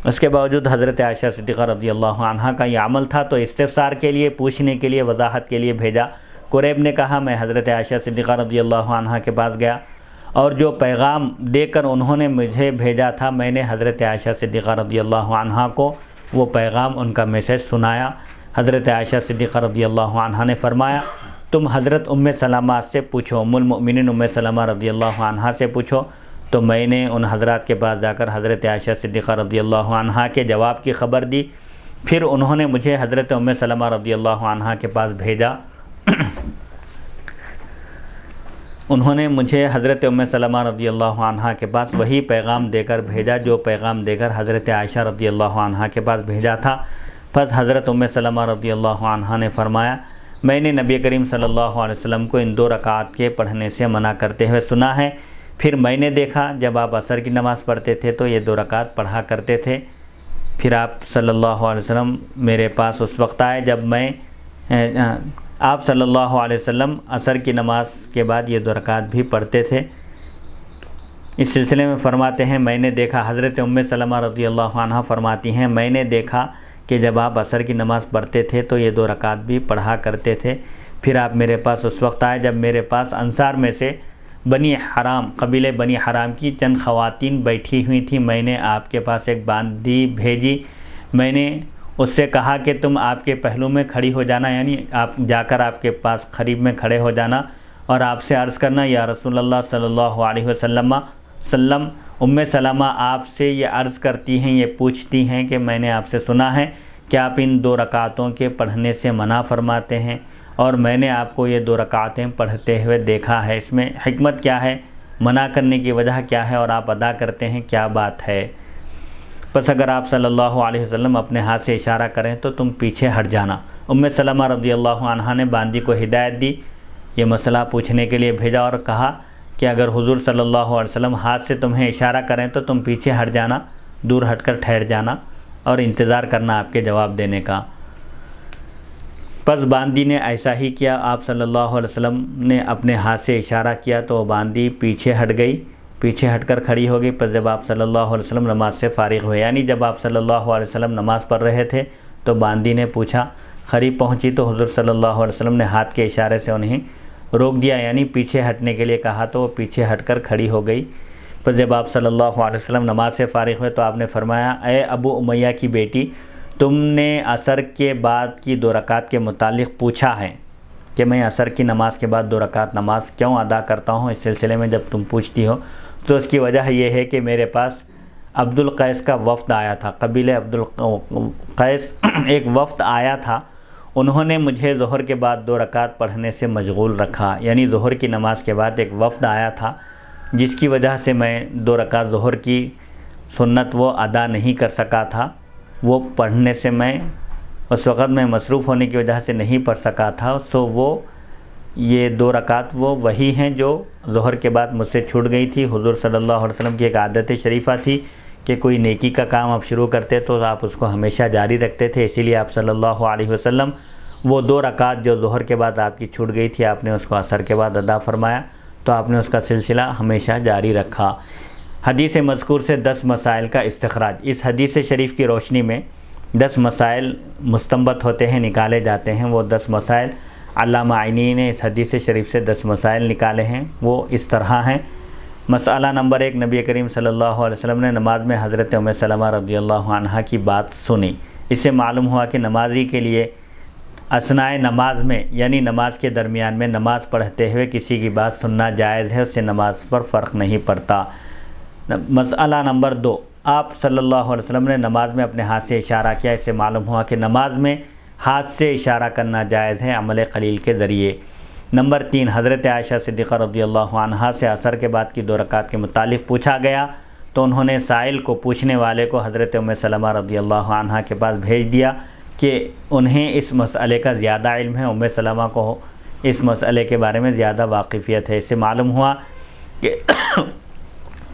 اس کے باوجود حضرت عائشہ صدیقہ رضی اللہ عنہا کا یہ عمل تھا، تو استفسار کے لیے، پوچھنے کے لیے، وضاحت کے لیے بھیجا۔ قریب نے کہا میں حضرت عائشہ صدیقہ رضی اللہ عنہا کے پاس گیا اور جو پیغام دے کر انہوں نے مجھے بھیجا تھا، میں نے حضرت عائشہ صدیقہ رضی اللہ عنہا کو وہ پیغام، ان کا میسج سنایا۔ حضرت عائشہ صدیقہ رضی اللہ عنہا نے فرمایا تم حضرت ام سلمہ سے پوچھو، ام المؤمنین ام سلمہ رضی اللہ عنہا سے پوچھو۔ تو میں نے ان حضرات کے پاس جا کر حضرت عائشہ صدیقہ رضی اللہ عنہا کے جواب کی خبر دی، پھر انہوں نے مجھے حضرت ام سلمہ رضی اللہ عنہا کے پاس بھیجا۔ انہوں نے مجھے حضرت ام سلمہ رضی اللہ عنہا کے پاس وہی پیغام دے کر بھیجا جو پیغام دے کر حضرت عائشہ رضی اللہ عنہا کے پاس بھیجا تھا۔ پس حضرت ام سلمہ رضی اللہ عنہا نے فرمایا میں نے نبی کریم صلی اللہ علیہ وسلم کو ان 2 رکعات کے پڑھنے سے منع کرتے ہوئے سنا ہے، پھر میں نے دیکھا جب آپ عصر کی نماز پڑھتے تھے تو یہ 2 رکعت پڑھا کرتے تھے، پھر آپ صلی اللہ علیہ وسلم میرے پاس اس وقت آئے جب آپ صلی اللہ علیہ وسلم عصر کی نماز کے بعد یہ 2 رکعت بھی پڑھتے تھے۔ اس سلسلے میں فرماتے ہیں میں نے دیکھا، حضرت ام سلمہ رضی اللہ عنہ فرماتی ہیں میں نے دیکھا کہ جب آپ عصر کی نماز پڑھتے تھے تو یہ 2 رکعت بھی پڑھا کرتے تھے، پھر آپ میرے پاس اس وقت آئے جب میرے پاس انصار میں سے بنی حرام، قبیلے بنی حرام کی چند خواتین بیٹھی ہوئی تھیں، میں نے آپ کے پاس ایک باندی بھیجی، میں نے اس سے کہا کہ تم آپ کے پہلو میں کھڑی ہو جانا، یعنی آپ جا کر آپ کے پاس قریب میں کھڑے ہو جانا اور آپ سے عرض کرنا یا رسول اللہ صلی اللہ علیہ وسلم سلمہ آپ سے یہ عرض کرتی ہیں، یہ پوچھتی ہیں کہ میں نے آپ سے سنا ہے کہ آپ ان 2 رکعتوں کے پڑھنے سے منع فرماتے ہیں، اور میں نے آپ کو یہ 2 رکعتیں پڑھتے ہوئے دیکھا ہے، اس میں حکمت کیا ہے، منع کرنے کی وجہ کیا ہے، اور آپ ادا کرتے ہیں، کیا بات ہے؟ بس اگر آپ صلی اللہ علیہ وسلم اپنے ہاتھ سے اشارہ کریں تو تم پیچھے ہٹ جانا۔ سلمہ رضی اللہ عنہا نے باندی کو ہدایت دی، یہ مسئلہ پوچھنے کے لیے بھیجا اور کہا کہ اگر حضور صلی اللہ علیہ وسلم ہاتھ سے تمہیں اشارہ کریں تو تم پیچھے ہٹ جانا، دور ہٹ کر ٹھہر جانا اور انتظار کرنا آپ کے جواب دینے کا۔ پس باندی نے ایسا ہی کیا، آپ صلی اللہ علیہ وسلم نے اپنے ہاتھ سے اشارہ کیا تو وہ باندی پیچھے ہٹ گئی، پیچھے ہٹ کر کھڑی ہو گئی۔ پس جب آپ صلی اللہ علیہ وسلم نماز سے فارغ ہوئے، یعنی جب آپ صلی اللہ علیہ وسلم نماز پڑھ رہے تھے تو باندی نے پوچھا، قریب پہنچی تو حضور صلی اللہ علیہ وسلم نے ہاتھ کے اشارے سے انہیں روک دیا، یعنی پیچھے ہٹنے کے لیے کہا تو وہ پیچھے ہٹ کر کھڑی ہو گئی۔ پس جب آپ صلی اللہ علیہ وسلم نماز سے فارغ ہوئے تو آپ نے فرمایا، اے ابو امیہ کی بیٹی، تم نے عصر کے بعد کی 2 رکعت کے متعلق پوچھا ہے کہ میں عصر کی نماز کے بعد 2 رکعت نماز کیوں ادا کرتا ہوں؟ اس سلسلے میں جب تم پوچھتی ہو تو اس کی وجہ یہ ہے کہ میرے پاس عبد القیس کا وفد آیا تھا، قبیلہ عبد القیس ایک وفد آیا تھا، انہوں نے مجھے ظہر کے بعد 2 رکعت پڑھنے سے مشغول رکھا، یعنی ظہر کی نماز کے بعد ایک وفد آیا تھا جس کی وجہ سے میں 2 رکعت ظہر کی سنت وہ ادا نہیں کر سکا تھا، وہ پڑھنے سے میں اس وقت میں مصروف ہونے کی وجہ سے نہیں پڑھ سکا تھا، سو وہ یہ 2 رکعت وہ وہی ہیں جو ظہر کے بعد مجھ سے چھوٹ گئی تھی۔ حضور صلی اللہ علیہ وسلم کی ایک عادت شریفہ تھی کہ کوئی نیکی کا کام آپ شروع کرتے تو آپ اس کو ہمیشہ جاری رکھتے تھے، اسی لیے آپ صلی اللہ علیہ وسلم وہ 2 رکعت جو ظہر کے بعد آپ کی چھوٹ گئی تھی، آپ نے اس کو عصر کے بعد ادا فرمایا، تو آپ نے اس کا سلسلہ ہمیشہ جاری رکھا۔ حدیث مذکور سے 10 مسائل کا استخراج۔ اس حدیث شریف کی روشنی میں 10 مسائل مستنبط ہوتے ہیں، نکالے جاتے ہیں۔ وہ 10 مسائل علامہ عینی نے اس حدیث شریف سے 10 مسائل نکالے ہیں، وہ اس طرح ہیں۔ مسئلہ نمبر 1، نبی کریم صلی اللہ علیہ وسلم نے نماز میں حضرت سلمہ رضی اللہ عنہا کی بات سنی۔ اس سے معلوم ہوا کہ نمازی کے لیے اثناء نماز میں، یعنی نماز کے درمیان میں نماز پڑھتے ہوئے کسی کی بات سننا جائز ہے، اس سے نماز پر فرق نہیں پڑتا۔ مسئلہ نمبر 2، آپ صلی اللہ علیہ وسلم نے نماز میں اپنے ہاتھ سے اشارہ کیا، اس سے معلوم ہوا کہ نماز میں ہاتھ سے اشارہ کرنا جائز ہے عمل قلیل کے ذریعے۔ نمبر 3، حضرت عائشہ صدیقہ رضی اللہ عنہا سے عصر کے بعد کی 2 رکعت کے متعلق پوچھا گیا تو انہوں نے سائل کو، پوچھنے والے کو حضرت سلمہ رضی اللہ عنہا کے پاس بھیج دیا کہ انہیں اس مسئلے کا زیادہ علم ہے، سلمہ کو اس مسئلے کے بارے میں زیادہ واقفیت ہے۔ اس سے معلوم ہوا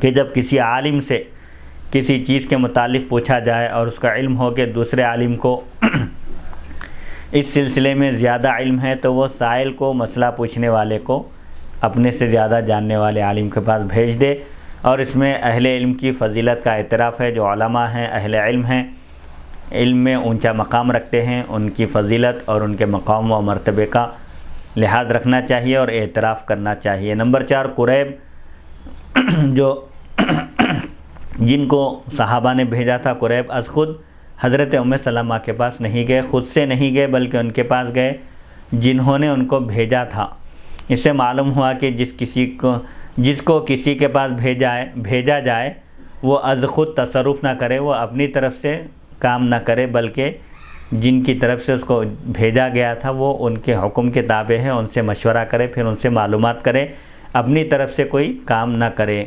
کہ جب کسی عالم سے کسی چیز کے متعلق پوچھا جائے اور اس کا علم ہو کہ دوسرے عالم کو اس سلسلے میں زیادہ علم ہے تو وہ سائل کو، مسئلہ پوچھنے والے کو اپنے سے زیادہ جاننے والے عالم کے پاس بھیج دے، اور اس میں اہل علم کی فضیلت کا اعتراف ہے۔ جو علماء ہیں، اہل علم ہیں، علم میں اونچا مقام رکھتے ہیں، ان کی فضیلت اور ان کے مقام و مرتبے کا لحاظ رکھنا چاہیے اور اعتراف کرنا چاہیے۔ نمبر 4، قریب جو جن کو صحابہ نے بھیجا تھا، قریب از خود حضرت سلمہ کے پاس نہیں گئے، خود سے نہیں گئے بلکہ ان کے پاس گئے جنہوں نے ان کو بھیجا تھا۔ اس سے معلوم ہوا کہ جس کو کسی کے پاس بھیجا جائے وہ از خود تصرف نہ کرے، وہ اپنی طرف سے کام نہ کرے، بلکہ جن کی طرف سے اس کو بھیجا گیا تھا وہ ان کے حکم کے تابع ہے، ان سے مشورہ کرے، پھر ان سے معلومات کرے، اپنی طرف سے کوئی کام نہ کرے،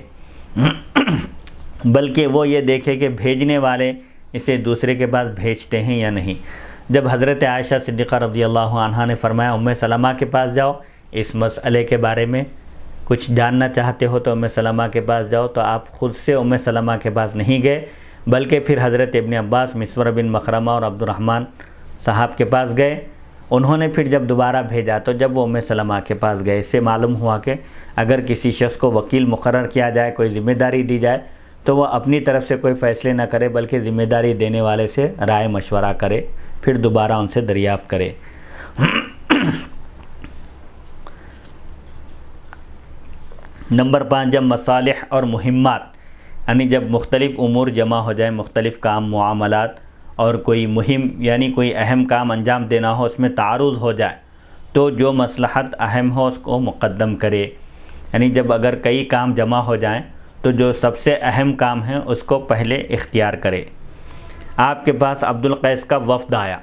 بلکہ وہ یہ دیکھے کہ بھیجنے والے اسے دوسرے کے پاس بھیجتے ہیں یا نہیں۔ جب حضرت عائشہ صدیقہ رضی اللہ عنہا نے فرمایا سلمہ کے پاس جاؤ، اس مسئلے کے بارے میں کچھ جاننا چاہتے ہو تو سلمہ کے پاس جاؤ، تو آپ خود سے سلمہ کے پاس نہیں گئے بلکہ پھر حضرت ابن عباس، مسور بن مخرمہ اور عبد الرحمن صاحب کے پاس گئے۔ انہوں نے پھر جب دوبارہ بھیجا تو جب وہ سلمہ کے پاس گئے، اس سے معلوم ہوا کہ اگر کسی شخص کو وکیل مقرر کیا جائے، کوئی ذمہ داری دی جائے تو وہ اپنی طرف سے کوئی فیصلے نہ کرے بلکہ ذمہ داری دینے والے سے رائے مشورہ کرے، پھر دوبارہ ان سے دریافت کرے۔ نمبر 5، جب مصالح اور مہمات، یعنی جب مختلف امور جمع ہو جائیں، مختلف کام، معاملات، اور کوئی مہم یعنی کوئی اہم کام انجام دینا ہو، اس میں تعارض ہو جائے تو جو مصلحت اہم ہو اس کو مقدم کرے۔ یعنی جب اگر کئی کام جمع ہو جائیں تو جو سب سے اہم کام ہے اس کو پہلے اختیار کرے۔ آپ کے پاس عبد القیس کا وفد آیا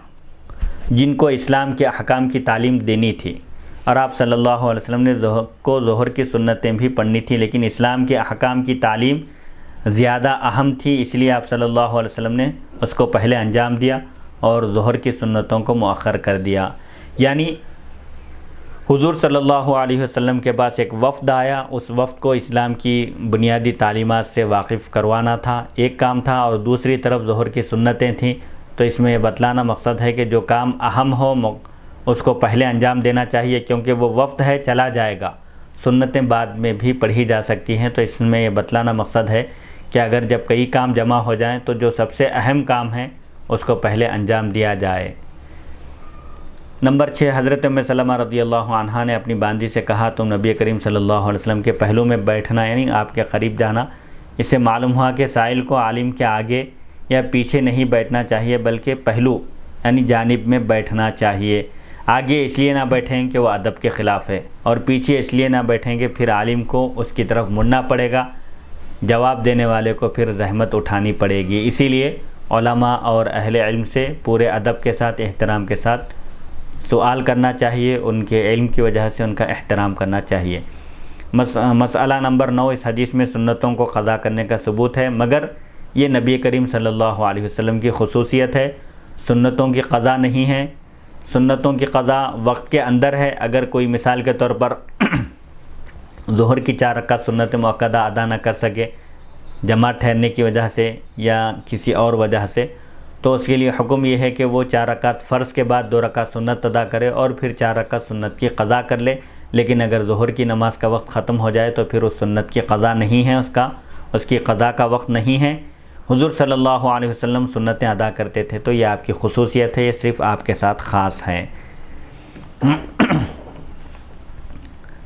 جن کو اسلام کے احکام کی تعلیم دینی تھی، اور آپ صلی اللہ علیہ وسلم نے ظہر کی سنتیں بھی پڑھنی تھیں، لیکن اسلام کے احکام کی تعلیم زیادہ اہم تھی، اس لیے آپ صلی اللہ علیہ وسلم نے اس کو پہلے انجام دیا اور ظہر کی سنتوں کو مؤخر کر دیا۔ یعنی حضور صلی اللہ علیہ وسلم کے پاس ایک وفد آیا، اس وفد کو اسلام کی بنیادی تعلیمات سے واقف کروانا تھا، ایک کام تھا، اور دوسری طرف ظہر کی سنتیں تھیں۔ تو اس میں یہ بتلانا مقصد ہے کہ جو کام اہم ہو اس کو پہلے انجام دینا چاہیے، کیونکہ وہ وفد ہے، چلا جائے گا، سنتیں بعد میں بھی پڑھی جا سکتی ہیں۔ تو اس میں یہ بتلانا مقصد ہے کہ اگر جب کئی کام جمع ہو جائیں تو جو سب سے اہم کام ہے اس کو پہلے انجام دیا جائے۔ نمبر 6، حضرت ام سلمہ رضی اللہ عنہا نے اپنی باندی سے کہا تم نبی کریم صلی اللہ علیہ وسلم کے پہلو میں بیٹھنا، یعنی آپ کے قریب جانا۔ اس سے معلوم ہوا کہ سائل کو عالم کے آگے یا پیچھے نہیں بیٹھنا چاہیے، بلکہ پہلو یعنی جانب میں بیٹھنا چاہیے۔ آگے اس لیے نہ بیٹھیں کہ وہ ادب کے خلاف ہے، اور پیچھے اس لیے نہ بیٹھیں کہ پھر عالم کو اس کی طرف مڑنا پڑے گا، جواب دینے والے کو پھر زحمت اٹھانی پڑے گی۔ اسی لیے علماء اور اہل علم سے پورے ادب کے ساتھ، احترام کے ساتھ سوال کرنا چاہیے، ان کے علم کی وجہ سے ان کا احترام کرنا چاہیے۔ مسئلہ نمبر 9، اس حدیث میں سنتوں کو قضا کرنے کا ثبوت ہے، مگر یہ نبی کریم صلی اللہ علیہ وسلم کی خصوصیت ہے، سنتوں کی قضا نہیں ہے۔ سنتوں کی قضا وقت کے اندر ہے۔ اگر کوئی مثال کے طور پر ظہر کی 4 رکعت سنت مؤکدہ ادا نہ کر سکے، جماعت ٹھہرنے کی وجہ سے یا کسی اور وجہ سے، تو اس کے لیے حکم یہ ہے کہ وہ 4 رکعت فرض کے بعد 2 رکعت سنت ادا کرے اور پھر 4 رکعت سنت کی قضا کر لے۔ لیکن اگر ظہر کی نماز کا وقت ختم ہو جائے تو پھر اس سنت کی قضا نہیں ہے، اس کی قضا کا وقت نہیں ہے۔ حضور صلی اللہ علیہ وسلم سنتیں ادا کرتے تھے، تو یہ آپ کی خصوصیت ہے، یہ صرف آپ کے ساتھ خاص ہے۔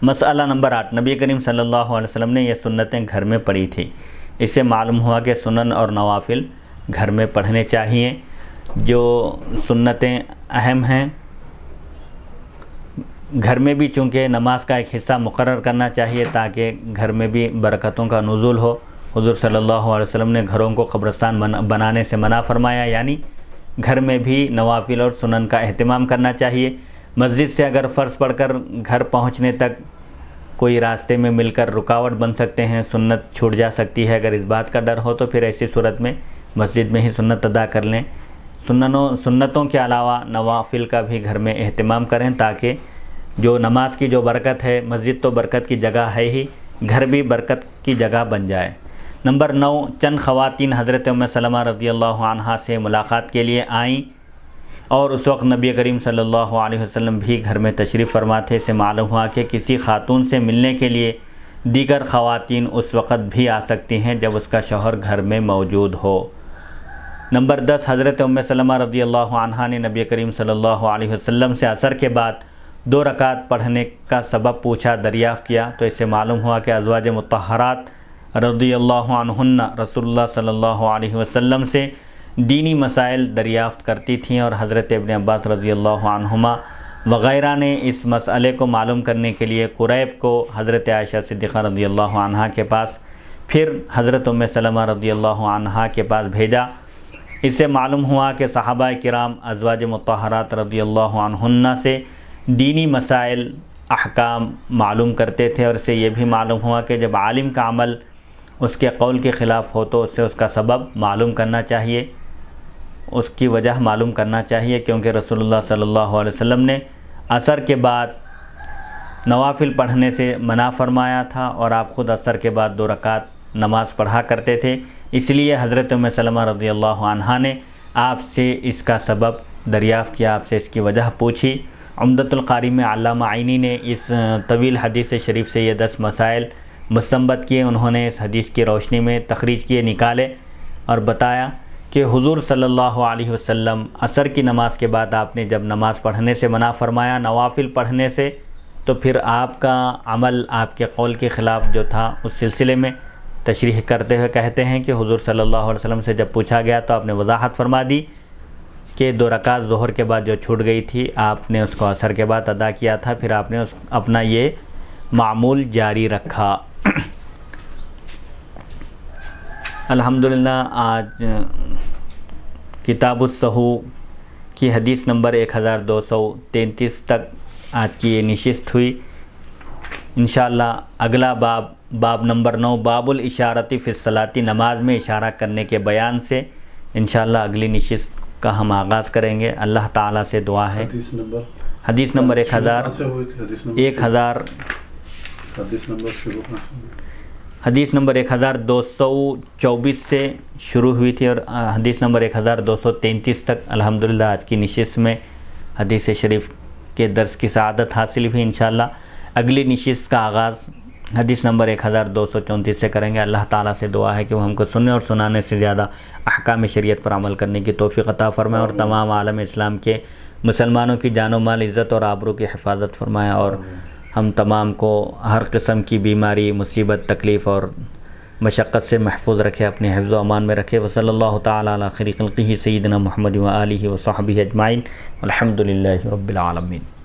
مسئلہ نمبر 8، نبی کریم صلی اللہ علیہ وسلم نے یہ سنتیں گھر میں پڑھی تھی۔ اس سے معلوم ہوا کہ سنن اور نوافل گھر میں پڑھنے چاہیے۔ جو سنتیں اہم ہیں گھر میں بھی چونکہ نماز کا ایک حصہ مقرر کرنا چاہیے تاکہ گھر میں بھی برکتوں کا نزول ہو۔ حضور صلی اللہ علیہ وسلم نے گھروں کو قبرستان بنانے سے منع فرمایا، یعنی گھر میں بھی نوافل اور سنن کا اہتمام کرنا چاہیے۔ مسجد سے اگر فرض پڑھ کر گھر پہنچنے تک کوئی راستے میں مل کر رکاوٹ بن سکتے ہیں، سنت چھوٹ جا سکتی ہے، اگر اس بات کا ڈر ہو تو پھر ایسی صورت میں مسجد میں ہی سنت ادا کر لیں۔ سنتوں کے علاوہ نوافل کا بھی گھر میں اہتمام کریں تاکہ جو نماز کی جو برکت ہے، مسجد تو برکت کی جگہ ہے ہی، گھر بھی برکت کی جگہ بن جائے۔ نمبر 9، چند خواتین حضرت ام سلمہ رضی اللہ عنہا سے ملاقات کے لیے آئیں، اور اس وقت نبی کریم صلی اللہ علیہ وسلم بھی گھر میں تشریف فرما تھے۔ سے معلوم ہوا کہ کسی خاتون سے ملنے کے لیے دیگر خواتین اس وقت بھی آ سکتی ہیں جب اس کا شوہر گھر میں موجود ہو۔ نمبر 10، حضرت ام سلمہ رضی اللہ عنہا نے نبی کریم صلی اللہ علیہ وسلم سے عصر کے بعد 2 رکعت پڑھنے کا سبب پوچھا، دریافت کیا، تو اس سے معلوم ہوا کہ ازواج مطہرات رضی اللہ عنہن رسول اللہ صلی اللہ علیہ وسلم سے دینی مسائل دریافت کرتی تھیں، اور حضرت ابن عباس رضی اللہ عنہما وغیرہ نے اس مسئلے کو معلوم کرنے کے لیے قریب کو حضرت عائشہ صدیقہ رضی اللہ عنہا کے پاس، پھر حضرت ام سلمہ رضی اللہ عنہا کے پاس بھیجا۔ اس سے معلوم ہوا کہ صحابہ کرام ازواج مطہرات رضی اللہ عنہن سے دینی مسائل احکام معلوم کرتے تھے، اور اس سے یہ بھی معلوم ہوا کہ جب عالم کا عمل اس کے قول کے خلاف ہو تو اس سے اس کا سبب معلوم کرنا چاہیے، اس کی وجہ معلوم کرنا چاہیے، کیونکہ رسول اللہ صلی اللہ علیہ وسلم نے عصر کے بعد نوافل پڑھنے سے منع فرمایا تھا، اور آپ خود عصر کے بعد 2 رکعت نماز پڑھا کرتے تھے۔ اس لیے حضرت ام سلمہ رضی اللہ عنہا نے آپ سے اس کا سبب دریافت کیا، آپ سے اس کی وجہ پوچھی۔ عمدۃ القاری میں علامہ عینی نے اس طویل حدیث شریف سے یہ 10 مسائل مستنبط کیے، انہوں نے اس حدیث کی روشنی میں تخریج کیے، نکالے، اور بتایا کہ حضور صلی اللہ علیہ وسلم عصر کی نماز کے بعد آپ نے جب نماز پڑھنے سے منع فرمایا نوافل پڑھنے سے، تو پھر آپ کا عمل آپ کے قول کے خلاف جو تھا، اس سلسلے میں تشریح کرتے ہوئے کہتے ہیں کہ حضور صلی اللہ علیہ وسلم سے جب پوچھا گیا تو آپ نے وضاحت فرما دی کہ 2 رکعت ظہر کے بعد جو چھوٹ گئی تھی آپ نے اس کو عصر کے بعد ادا کیا تھا، پھر آپ نے اپنا یہ معمول جاری رکھا۔ الحمدللہ آج کتاب السحو کی حدیث نمبر 1233 تک آج کی یہ نشست ہوئی۔ انشاءاللہ اگلا باب نمبر 9 باب الاشارتی فی الصلاۃ، نماز میں اشارہ کرنے کے بیان سے انشاءاللہ اگلی نشست کا ہم آغاز کریں گے۔ اللہ تعالیٰ سے دعا ہے حدیث نمبر 1224 سے شروع ہوئی تھی اور حدیث نمبر 1233 تک الحمدللہ آج کی نشست میں حدیث شریف کے درس کی سعادت حاصل ہوئی۔ انشاءاللہ اگلی نشست کا آغاز حدیث نمبر 1234 سے کریں گے۔ اللہ تعالیٰ سے دعا ہے کہ وہ ہم کو سننے اور سنانے سے زیادہ احکام شریعت پر عمل کرنے کی توفیق عطا فرمائے اور تمام عالم اسلام کے مسلمانوں کی جان و مال، عزت اور آبرو کی حفاظت فرمائے اور ہم تمام کو ہر قسم کی بیماری، مصیبت، تکلیف اور مشقت سے محفوظ رکھے، اپنے حفظ و امان میں رکھے۔ وصلی اللہ تعالیٰ علی خیر خلقہ سیدنا محمد و آلہ و صحبہ اجمعین، الحمدللہ رب العالمین۔